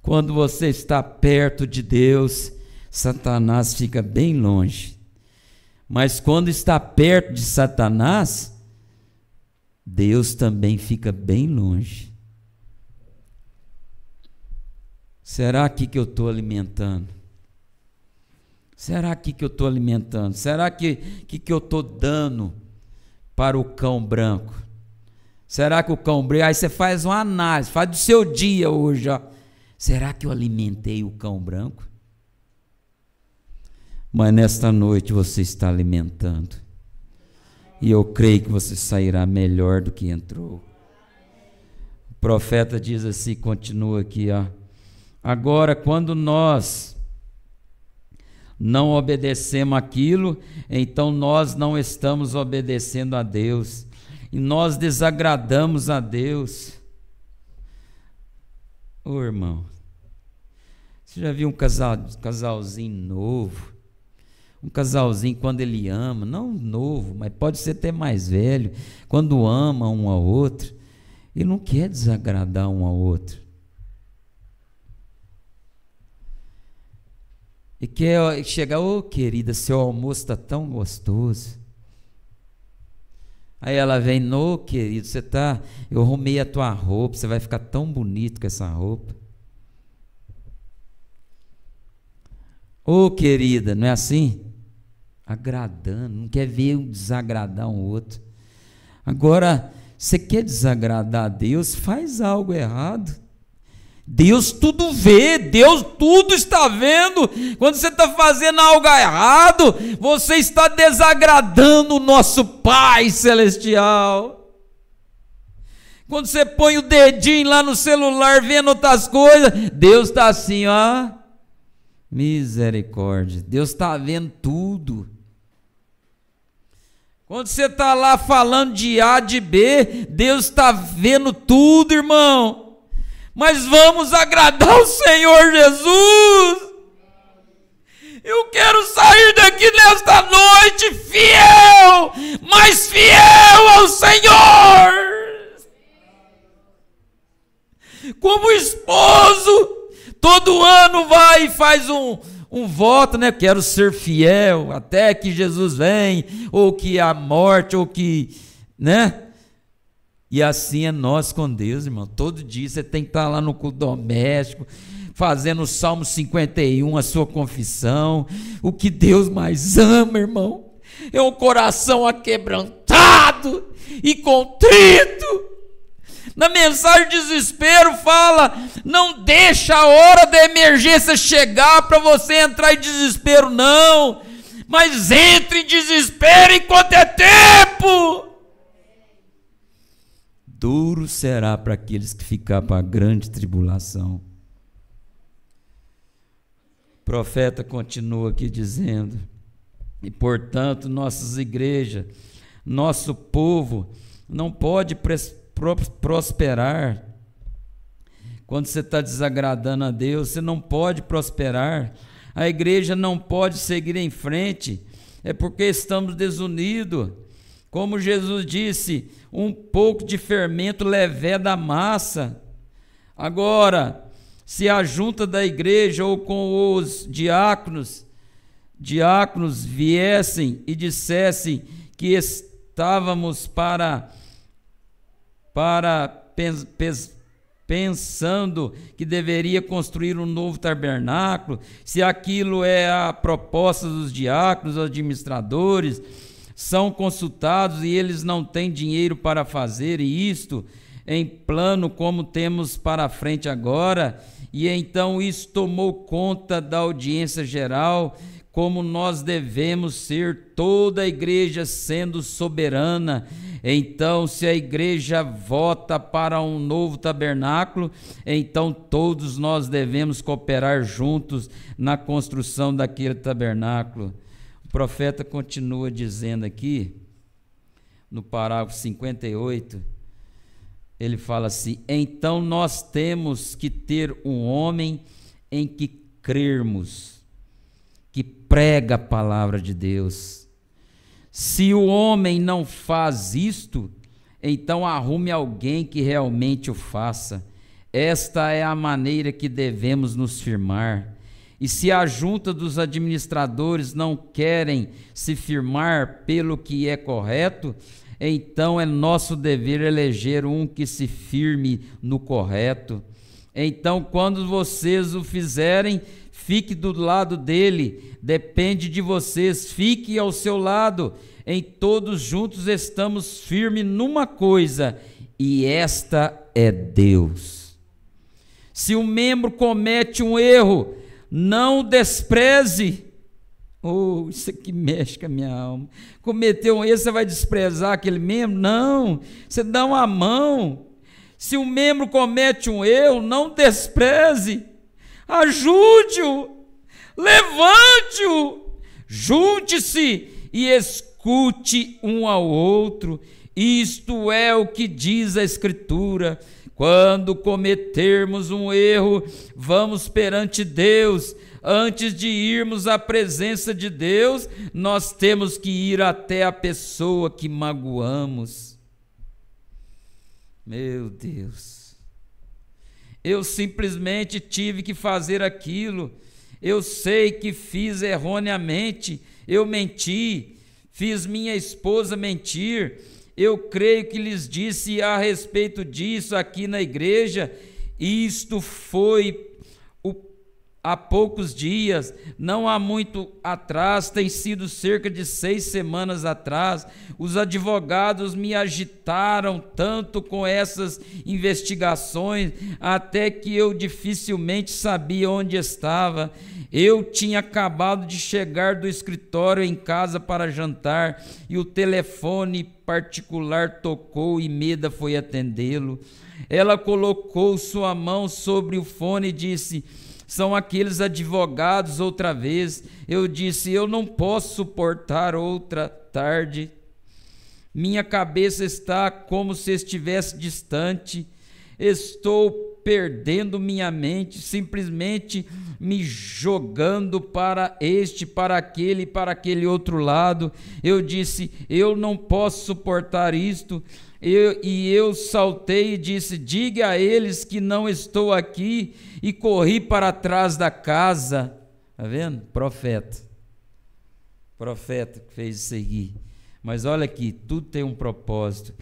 Quando você está perto de Deus, Satanás fica bem longe. Mas quando está perto de Satanás, Deus também fica bem longe. Será que eu estou alimentando? Será que eu estou alimentando? Será que eu estou dando para o cão branco? Será que o cão branco... Aí você faz uma análise, faz do seu dia hoje, ó. Será que eu alimentei o cão branco? Mas nesta noite você está alimentando. E eu creio que você sairá melhor do que entrou. O profeta diz assim, continua aqui, ó. Agora, quando nós não obedecemos aquilo, então nós não estamos obedecendo a Deus. E nós desagradamos a Deus. Ô irmão, você já viu um casalzinho novo? Um casalzinho quando ele ama, não novo, mas pode ser até mais velho, quando ama um ao outro, ele não quer desagradar um ao outro. E quer chegar, ô querida, seu almoço está tão gostoso. Aí ela vem, ô querido, eu arrumei a tua roupa, você vai ficar tão bonito com essa roupa. Ô querida, não é assim? Agradando, não quer ver um desagradar um outro. Agora, você quer desagradar a Deus, faz algo errado. Deus tudo vê, Deus tudo está vendo. Quando você está fazendo algo errado, você está desagradando o nosso Pai Celestial. Quando você põe o dedinho lá no celular vendo outras coisas, Deus está assim, ó, misericórdia, Deus está vendo tudo. Quando você está lá falando de A, de B, Deus está vendo tudo, irmão. Mas vamos agradar o Senhor Jesus. Eu quero sair daqui nesta noite fiel, mas fiel ao Senhor. Como esposo, todo ano vai e faz um voto, né? Quero ser fiel até que Jesus venha, ou que a morte, ou que, né? E assim é nós com Deus, irmão. Todo dia você tem que estar lá no culto doméstico, fazendo o Salmo 51, a sua confissão. O que Deus mais ama, irmão, é um coração aquebrantado e contrito. Na mensagem de desespero fala, não deixa a hora da emergência chegar para você entrar em desespero, não. Mas entre em desespero enquanto é tempo. Duro será para aqueles que ficar para a grande tribulação. O profeta continua aqui dizendo, e portanto nossas igrejas, nosso povo não pode prosperar. Quando você está desagradando a Deus, você não pode prosperar. A igreja não pode seguir em frente, é porque estamos desunidos. Como Jesus disse, um pouco de fermento leveda a massa. Agora, se a junta da igreja ou com os diáconos viessem e dissessem que estávamos pensando que deveria construir um novo tabernáculo, se aquilo é a proposta dos diáconos, administradores, são consultados e eles não têm dinheiro para fazer isto em plano como temos para frente agora, e então isso tomou conta da audiência geral, como nós devemos ser, toda a igreja sendo soberana. Então, se a igreja vota para um novo tabernáculo, então todos nós devemos cooperar juntos na construção daquele tabernáculo. O profeta continua dizendo aqui, no parágrafo 58, ele fala assim: então nós temos que ter um homem em que crermos, que prega a palavra de Deus. Se o homem não faz isto, então arrume alguém que realmente o faça. Esta é a maneira que devemos nos firmar. E se a junta dos administradores não querem se firmar pelo que é correto, então é nosso dever eleger um que se firme no correto. Então, quando vocês o fizerem, fique do lado dele, depende de vocês, fique ao seu lado. Em todos juntos estamos firmes numa coisa, e esta é Deus. Se um membro comete um erro, não despreze. Oh, isso aqui mexe com a minha alma. Cometeu um erro, você vai desprezar aquele membro? Não, você dá uma mão. Se um membro comete um erro, não despreze. Ajude-o, levante-o, junte-se e escute um ao outro. Isto é o que diz a Escritura. Quando cometermos um erro, vamos perante Deus. Antes de irmos à presença de Deus, nós temos que ir até a pessoa que magoamos. Meu Deus, eu simplesmente tive que fazer aquilo. Eu sei que fiz erroneamente, eu menti, fiz minha esposa mentir. Eu creio que lhes disse a respeito disso aqui na igreja. Isto foi há poucos dias, não há muito atrás, tem sido cerca de 6 semanas atrás. Os advogados me agitaram tanto com essas investigações, até que eu dificilmente sabia onde estava. Eu tinha acabado de chegar do escritório em casa para jantar, e o telefone particular tocou e Meda foi atendê-lo. Ela colocou sua mão sobre o fone e disse: são aqueles advogados outra vez. Eu disse: eu não posso suportar outra tarde. Minha cabeça está como se estivesse distante. Estou perdendo minha mente, simplesmente me jogando para este, para aquele outro lado. Eu disse: eu não posso suportar isto. Eu saltei e disse: diga a eles que não estou aqui, e corri para trás da casa. Está vendo? Profeta que fez isso aqui. Mas olha aqui, tudo tem um propósito.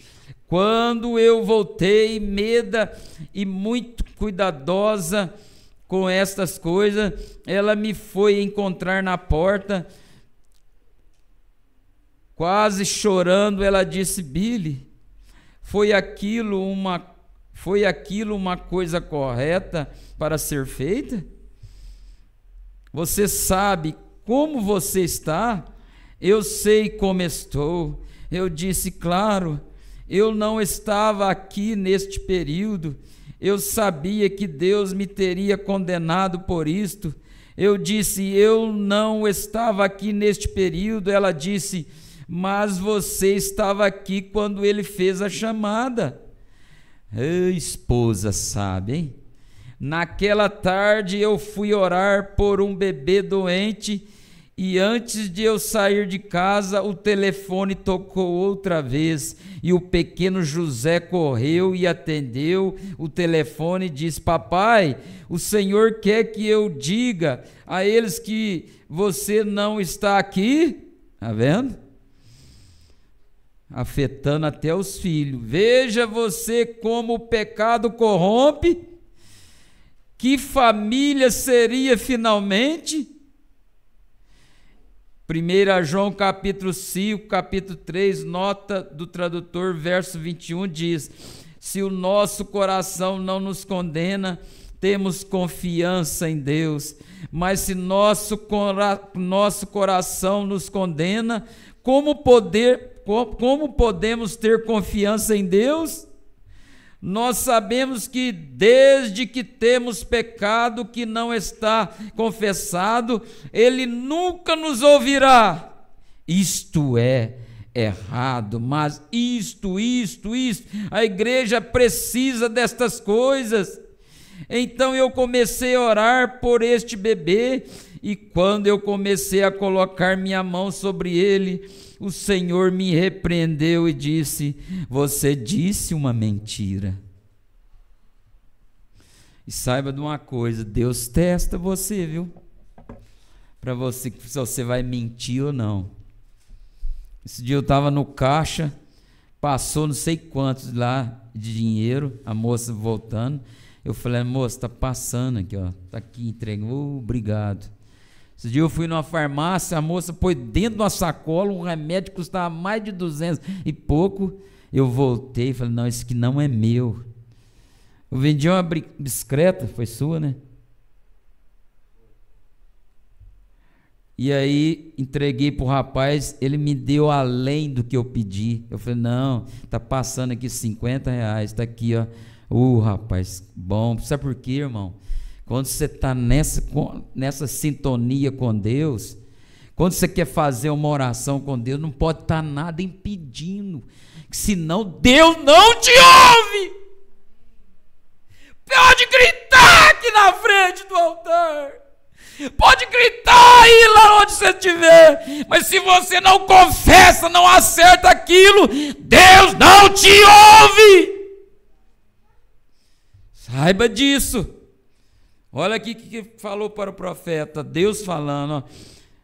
Quando eu voltei, Meda e muito cuidadosa com estas coisas, ela me foi encontrar na porta, quase chorando. Ela disse: Billy, foi aquilo uma coisa correta para ser feita? Você sabe como você está? Eu sei como estou. Eu disse: claro, eu não estava aqui neste período. Eu sabia que Deus me teria condenado por isto. Eu disse: eu não estava aqui neste período. Ela disse: mas você estava aqui quando ele fez a chamada. Esposa sabe, hein? Naquela tarde eu fui orar por um bebê doente, e antes de eu sair de casa, o telefone tocou outra vez, e o pequeno José correu e atendeu o telefone e disse: papai, o senhor quer que eu diga a eles que você não está aqui? Está vendo? Afetando até os filhos. Veja você como o pecado corrompe. Que família seria finalmente? 1 João capítulo 5, capítulo 3, nota do tradutor, verso 21 diz: se o nosso coração não nos condena, temos confiança em Deus, mas se nosso coração nos condena, como podemos ter confiança em Deus? Nós sabemos que desde que temos pecado que não está confessado, Ele nunca nos ouvirá. Isto é errado, mas isto, a igreja precisa destas coisas. Então eu comecei a orar por este bebê, e quando eu comecei a colocar minha mão sobre ele, o Senhor me repreendeu e disse: você disse uma mentira. E saiba de uma coisa, Deus testa você, viu? Para você, se você vai mentir ou não. Esse dia eu estava no caixa, passou não sei quantos lá de dinheiro, a moça voltando. Eu falei: moça, está passando aqui, ó, está aqui, entregou, obrigado. Esse dia eu fui numa farmácia, a moça pôs dentro de uma sacola um remédio que custava mais de 200 e pouco. Eu voltei e falei: não, isso aqui não é meu. Eu vendi uma bicicleta, foi sua, né? E aí entreguei para o rapaz, ele me deu além do que eu pedi. Eu falei: não, está passando aqui R$50, está aqui, ó. Rapaz, bom. Sabe por quê, irmão? Quando você está nessa sintonia com Deus, quando você quer fazer uma oração com Deus, não pode estar nada impedindo, senão Deus não te ouve. Pode gritar aqui na frente do altar, pode gritar aí lá onde você estiver, mas se você não confessa, não acerta aquilo, Deus não te ouve. Saiba disso. Olha aqui o que falou para o profeta, Deus falando, ó: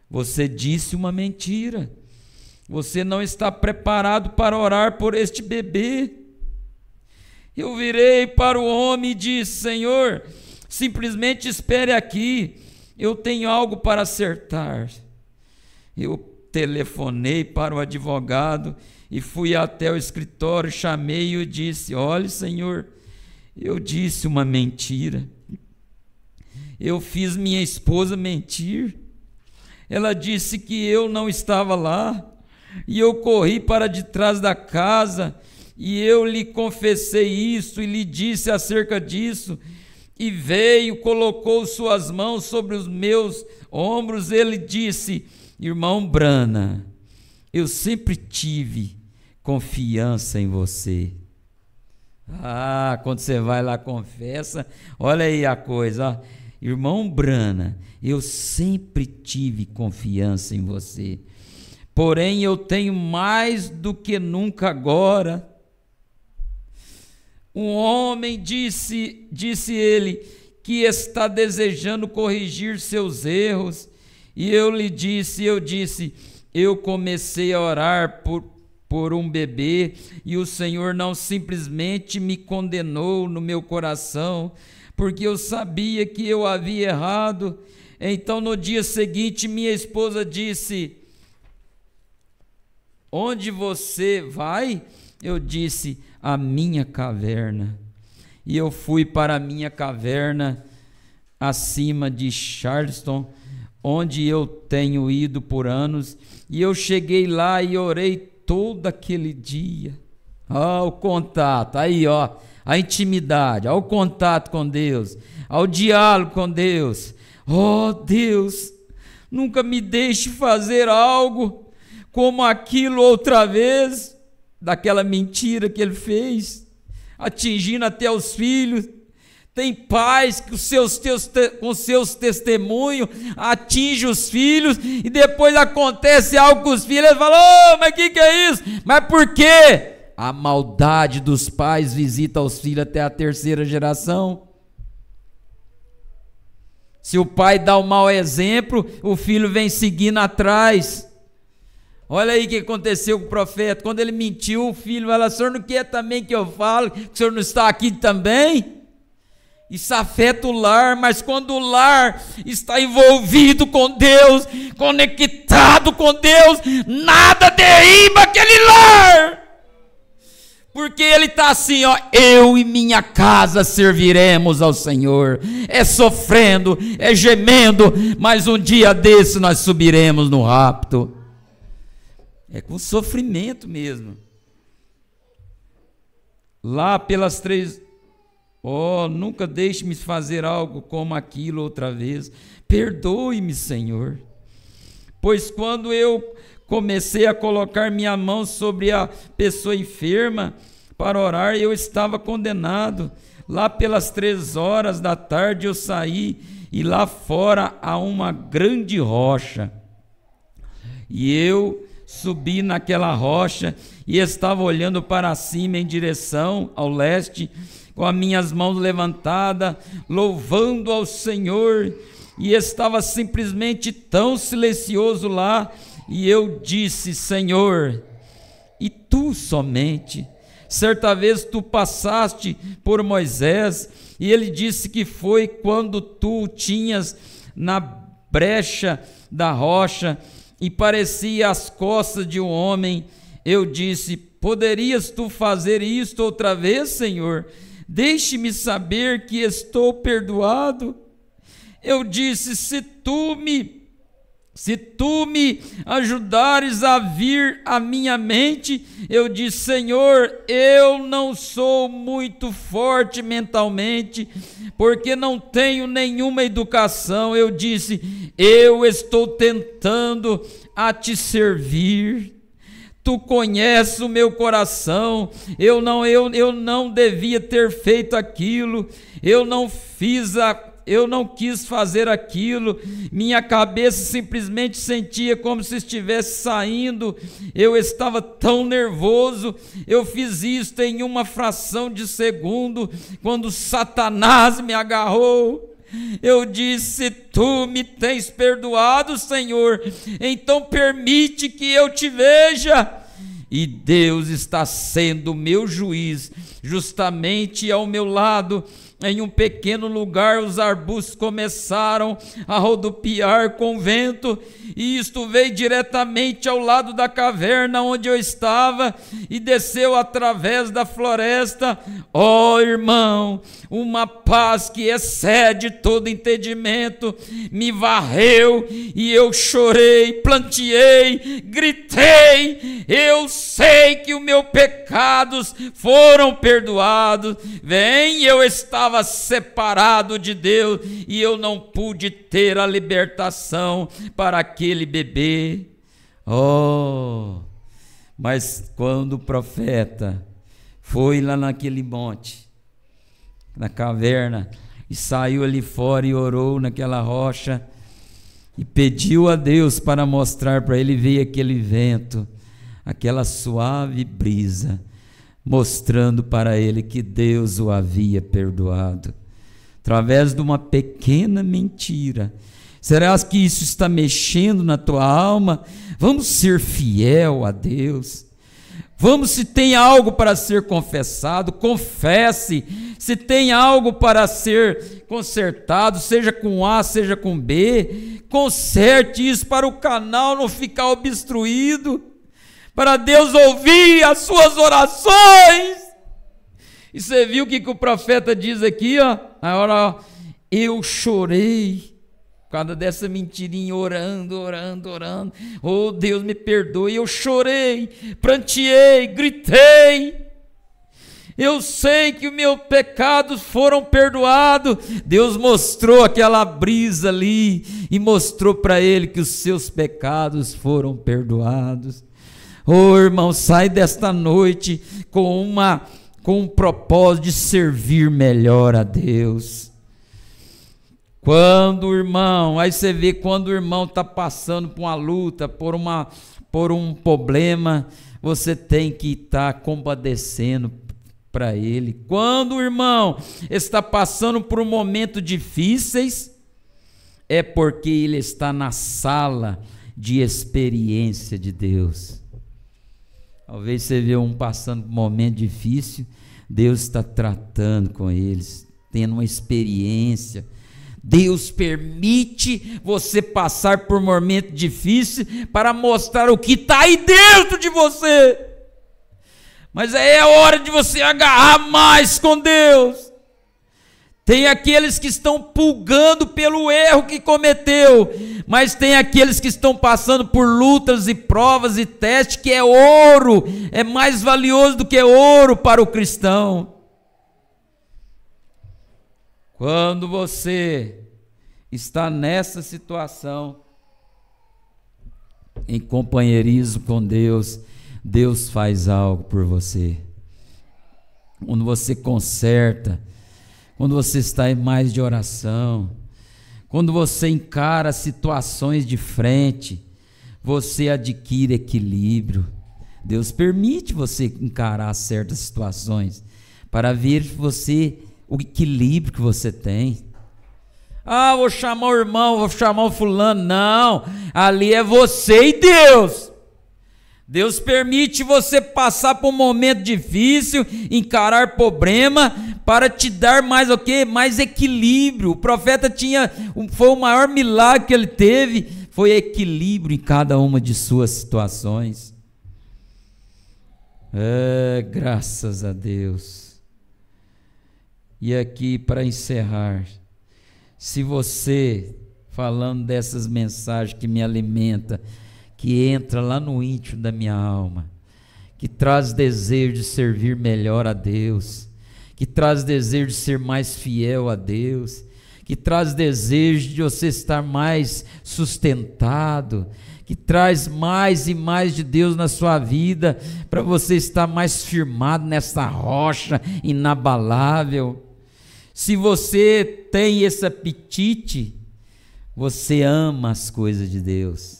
você disse uma mentira, você não está preparado para orar por este bebê. Eu virei para o homem e disse: Senhor, simplesmente espere aqui, eu tenho algo para acertar. Eu telefonei para o advogado e fui até o escritório, chamei e disse: olha, Senhor, eu disse uma mentira. Eu fiz minha esposa mentir. Ela disse que eu não estava lá, e eu corri para de trás da casa, e eu lhe confessei isso, e lhe disse acerca disso, e veio, colocou suas mãos sobre os meus ombros. Ele disse: irmão Brana, eu sempre tive confiança em você. Quando você vai lá, confessa, olha aí a coisa, ó. Irmão Brana, eu sempre tive confiança em você, porém eu tenho mais do que nunca agora. Um homem disse ele, que está desejando corrigir seus erros, e eu disse, eu comecei a orar por um bebê, e o Senhor não simplesmente me condenou no meu coração, porque eu sabia que eu havia errado. Então no dia seguinte minha esposa disse: onde você vai? Eu disse: a minha caverna. E eu fui para a minha caverna acima de Charleston, onde eu tenho ido por anos, e eu cheguei lá e orei todo aquele dia. O contato, aí ó, a intimidade, ao contato com Deus, ao diálogo com Deus. Deus, nunca me deixe fazer algo como aquilo outra vez, daquela mentira que ele fez, atingindo até os filhos. Tem pais que com seus testemunhos atingem os filhos, e depois acontece algo com os filhos, eles falam: mas que é isso? Mas por quê? A maldade dos pais visita os filhos até a terceira geração. Se o pai dá um mau exemplo, o filho vem seguindo atrás. Olha aí o que aconteceu com o profeta. Quando ele mentiu, o filho fala: o senhor não quer também que eu fale, que o senhor não está aqui também? Isso afeta o lar, mas quando o lar está envolvido com Deus, conectado com Deus, nada derriba aquele lar. Porque ele está assim, ó, eu e minha casa serviremos ao Senhor. É sofrendo, é gemendo, mas um dia desse nós subiremos no rapto. É com sofrimento mesmo. Lá pelas 3, nunca deixe-me fazer algo como aquilo outra vez. Perdoe-me, Senhor. Pois quando eu comecei a colocar minha mão sobre a pessoa enferma para orar, eu estava condenado. Lá pelas 3 horas da tarde eu saí, e lá fora há uma grande rocha. E eu subi naquela rocha e estava olhando para cima em direção ao leste, com as minhas mãos levantadas, louvando ao Senhor, e estava simplesmente tão silencioso lá. E eu disse: Senhor, e tu somente? Certa vez tu passaste por Moisés, e ele disse que foi quando tu tinhas na brecha da rocha e parecia as costas de um homem. Eu disse: poderias tu fazer isto outra vez, Senhor? Deixe-me saber que estou perdoado. Eu disse: se tu me ajudares a vir à minha mente. Eu disse: Senhor, eu não sou muito forte mentalmente, porque não tenho nenhuma educação. Eu disse: eu estou tentando a te servir. Tu conheces o meu coração. Eu não devia ter feito aquilo. Eu não quis fazer aquilo. Minha cabeça simplesmente sentia como se estivesse saindo. Eu estava tão nervoso. Eu fiz isto em uma fração de segundo, quando Satanás me agarrou. Eu disse: tu me tens perdoado, Senhor, então permite que eu te veja. E Deus está sendo meu juiz, justamente ao meu lado. Em um pequeno lugar, os arbustos começaram a rodopiar com o vento, e isto veio diretamente ao lado da caverna onde eu estava e desceu através da floresta. Irmão, uma paz que excede todo entendimento me varreu, e eu chorei, planteei, gritei: eu sei que os meus pecados foram perdoados. Eu estava separado de Deus, e eu não pude ter a libertação para aquele bebê. Mas quando o profeta foi lá naquele monte, na caverna, e saiu ali fora e orou naquela rocha, e pediu a Deus para mostrar para ele, veio aquele vento, aquela suave brisa, mostrando para ele que Deus o havia perdoado, através de uma pequena mentira. Será que isso está mexendo na tua alma? Vamos ser fiel a Deus. Vamos, se tem algo para ser confessado, confesse. Se tem algo para ser consertado, seja com A, seja com B, conserte isso para o canal não ficar obstruído, para Deus ouvir as suas orações. E você viu o que o profeta diz aqui, Agora, eu chorei por causa dessa mentirinha, orando. Deus me perdoe. Eu chorei, pranteei, gritei. Eu sei que os meus pecados foram perdoados. Deus mostrou aquela brisa ali e mostrou para ele que os seus pecados foram perdoados. Irmão, sai desta noite com um propósito de servir melhor a Deus. Quando o irmão, aí você vê, quando o irmão está passando por uma luta, por um problema, você tem que estar compadecendo para ele. Quando o irmão está passando por um momento difíceis, é porque ele está na sala de experiência de Deus. Talvez você vê um passando por um momento difícil, Deus está tratando com eles, tendo uma experiência. Deus permite você passar por um momento difícil para mostrar o que está aí dentro de você. Mas é a hora de você agarrar mais com Deus. Tem aqueles que estão pulgando pelo erro que cometeu, mas tem aqueles que estão passando por lutas e provas e testes, que é ouro, é mais valioso do que ouro para o cristão. Quando você está nessa situação, em companheirismo com Deus, Deus faz algo por você. Quando você conserta, quando você está em mais de oração, quando você encara situações de frente, você adquire equilíbrio. Deus permite você encarar certas situações para ver você o equilíbrio que você tem. Ah, vou chamar o irmão, vou chamar o fulano. Não, ali é você e Deus. Deus permite você passar por um momento difícil, encarar problema, para te dar mais o quê? Mais equilíbrio. O profeta foi o maior milagre que ele teve, foi equilíbrio em cada uma de suas situações. Graças a Deus. E aqui para encerrar, se você, falando dessas mensagens que me alimentam, que entra lá no íntimo da minha alma, que traz desejo de servir melhor a Deus, que traz desejo de ser mais fiel a Deus, que traz desejo de você estar mais sustentado, que traz mais e mais de Deus na sua vida, para você estar mais firmado nessa rocha inabalável. Se você tem esse apetite, você ama as coisas de Deus.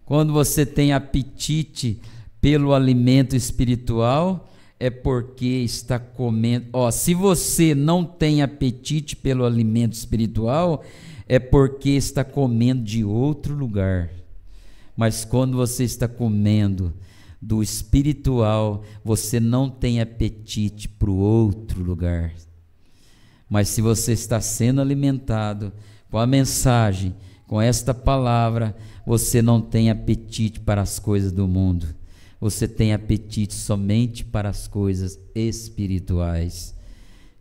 Quando você tem apetite pelo alimento espiritual, é porque está comendo. Se você não tem apetite pelo alimento espiritual, é porque está comendo de outro lugar. Mas quando você está comendo do espiritual, você não tem apetite para o outro lugar. Mas se você está sendo alimentado com a mensagem, com esta palavra, você não tem apetite para as coisas do mundo. Você tem apetite somente para as coisas espirituais.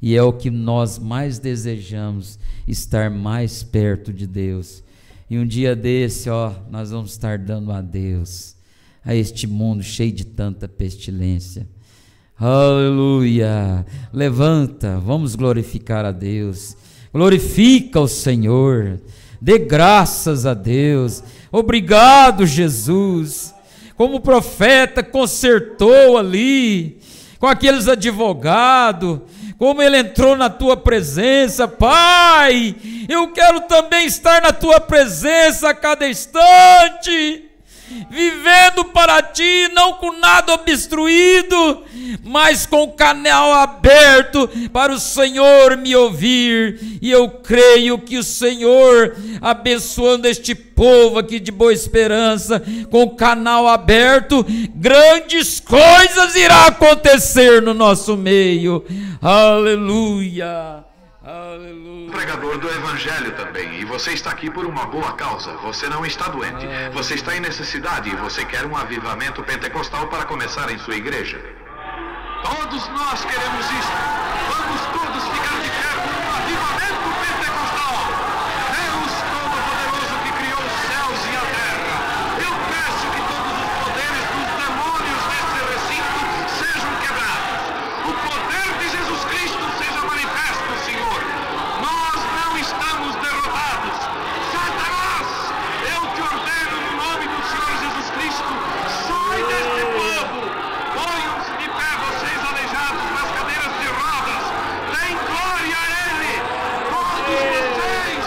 E é o que nós mais desejamos, estar mais perto de Deus. E um dia desse, nós vamos estar dando adeus a este mundo cheio de tanta pestilência. Aleluia! Levanta, vamos glorificar a Deus. Glorifica o Senhor. Dê graças a Deus. Obrigado, Jesus. Como o profeta consertou ali, com aqueles advogados, como ele entrou na tua presença. Pai, eu quero também estar na tua presença a cada instante, vivendo para ti, não com nada obstruído, mas com o canal aberto para o Senhor me ouvir. E eu creio que o Senhor, abençoando este povo aqui de Boa Esperança, com o canal aberto, grandes coisas irão acontecer no nosso meio. Aleluia, aleluia. Pregador do Evangelho também, e você está aqui por uma boa causa. Você não está doente, você está em necessidade e você quer um avivamento pentecostal para começar em sua igreja. Todos nós queremos isso. Vamos todos ficar de pé por um avivamento pentecostal. Deus Todo-Poderoso que criou os céus e a terra, eu peço que todos os poderes dos demônios nesse recinto sejam quebrados. O poder de Jesus Cristo seja manifesto, Senhor. Nós não estamos derrotados. Satanás, eu te ordeno no nome do Senhor Jesus Cristo, sai deste povo. Ponham-se de pé, vocês aleijados nas cadeiras de rodas. Deem glória a Ele. Todos vocês.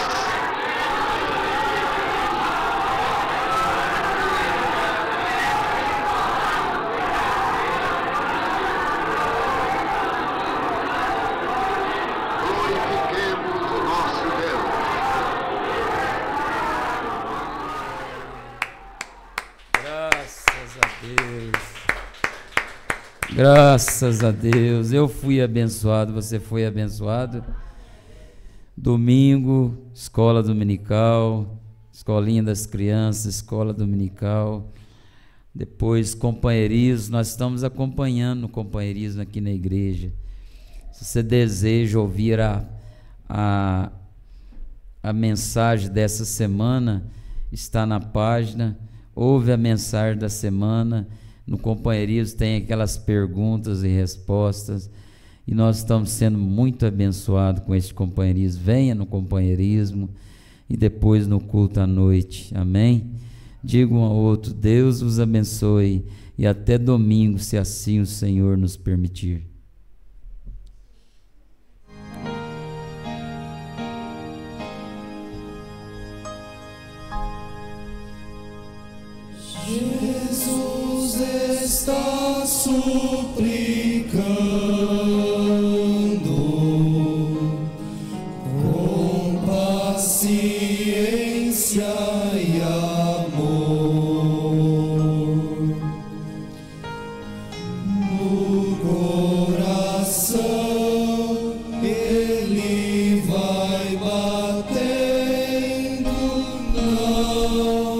Glorifiquemos o nosso Deus. Graças a Deus. Graças a Deus. Eu fui abençoado, você foi abençoado. Domingo, escola dominical, escolinha das crianças, escola dominical. Depois, companheirismo, nós estamos acompanhando o companheirismo aqui na igreja. Se você deseja ouvir a mensagem dessa semana, está na página. Ouve a mensagem da semana. No companheirismo tem aquelas perguntas e respostas. E nós estamos sendo muito abençoados com este companheirismo. Venha no companheirismo e depois no culto à noite. Amém? Diga um ao outro: Deus os abençoe e até domingo, se assim o Senhor nos permitir. Jesus está suplicando com paciência e amor no coração. Ele vai batendo, não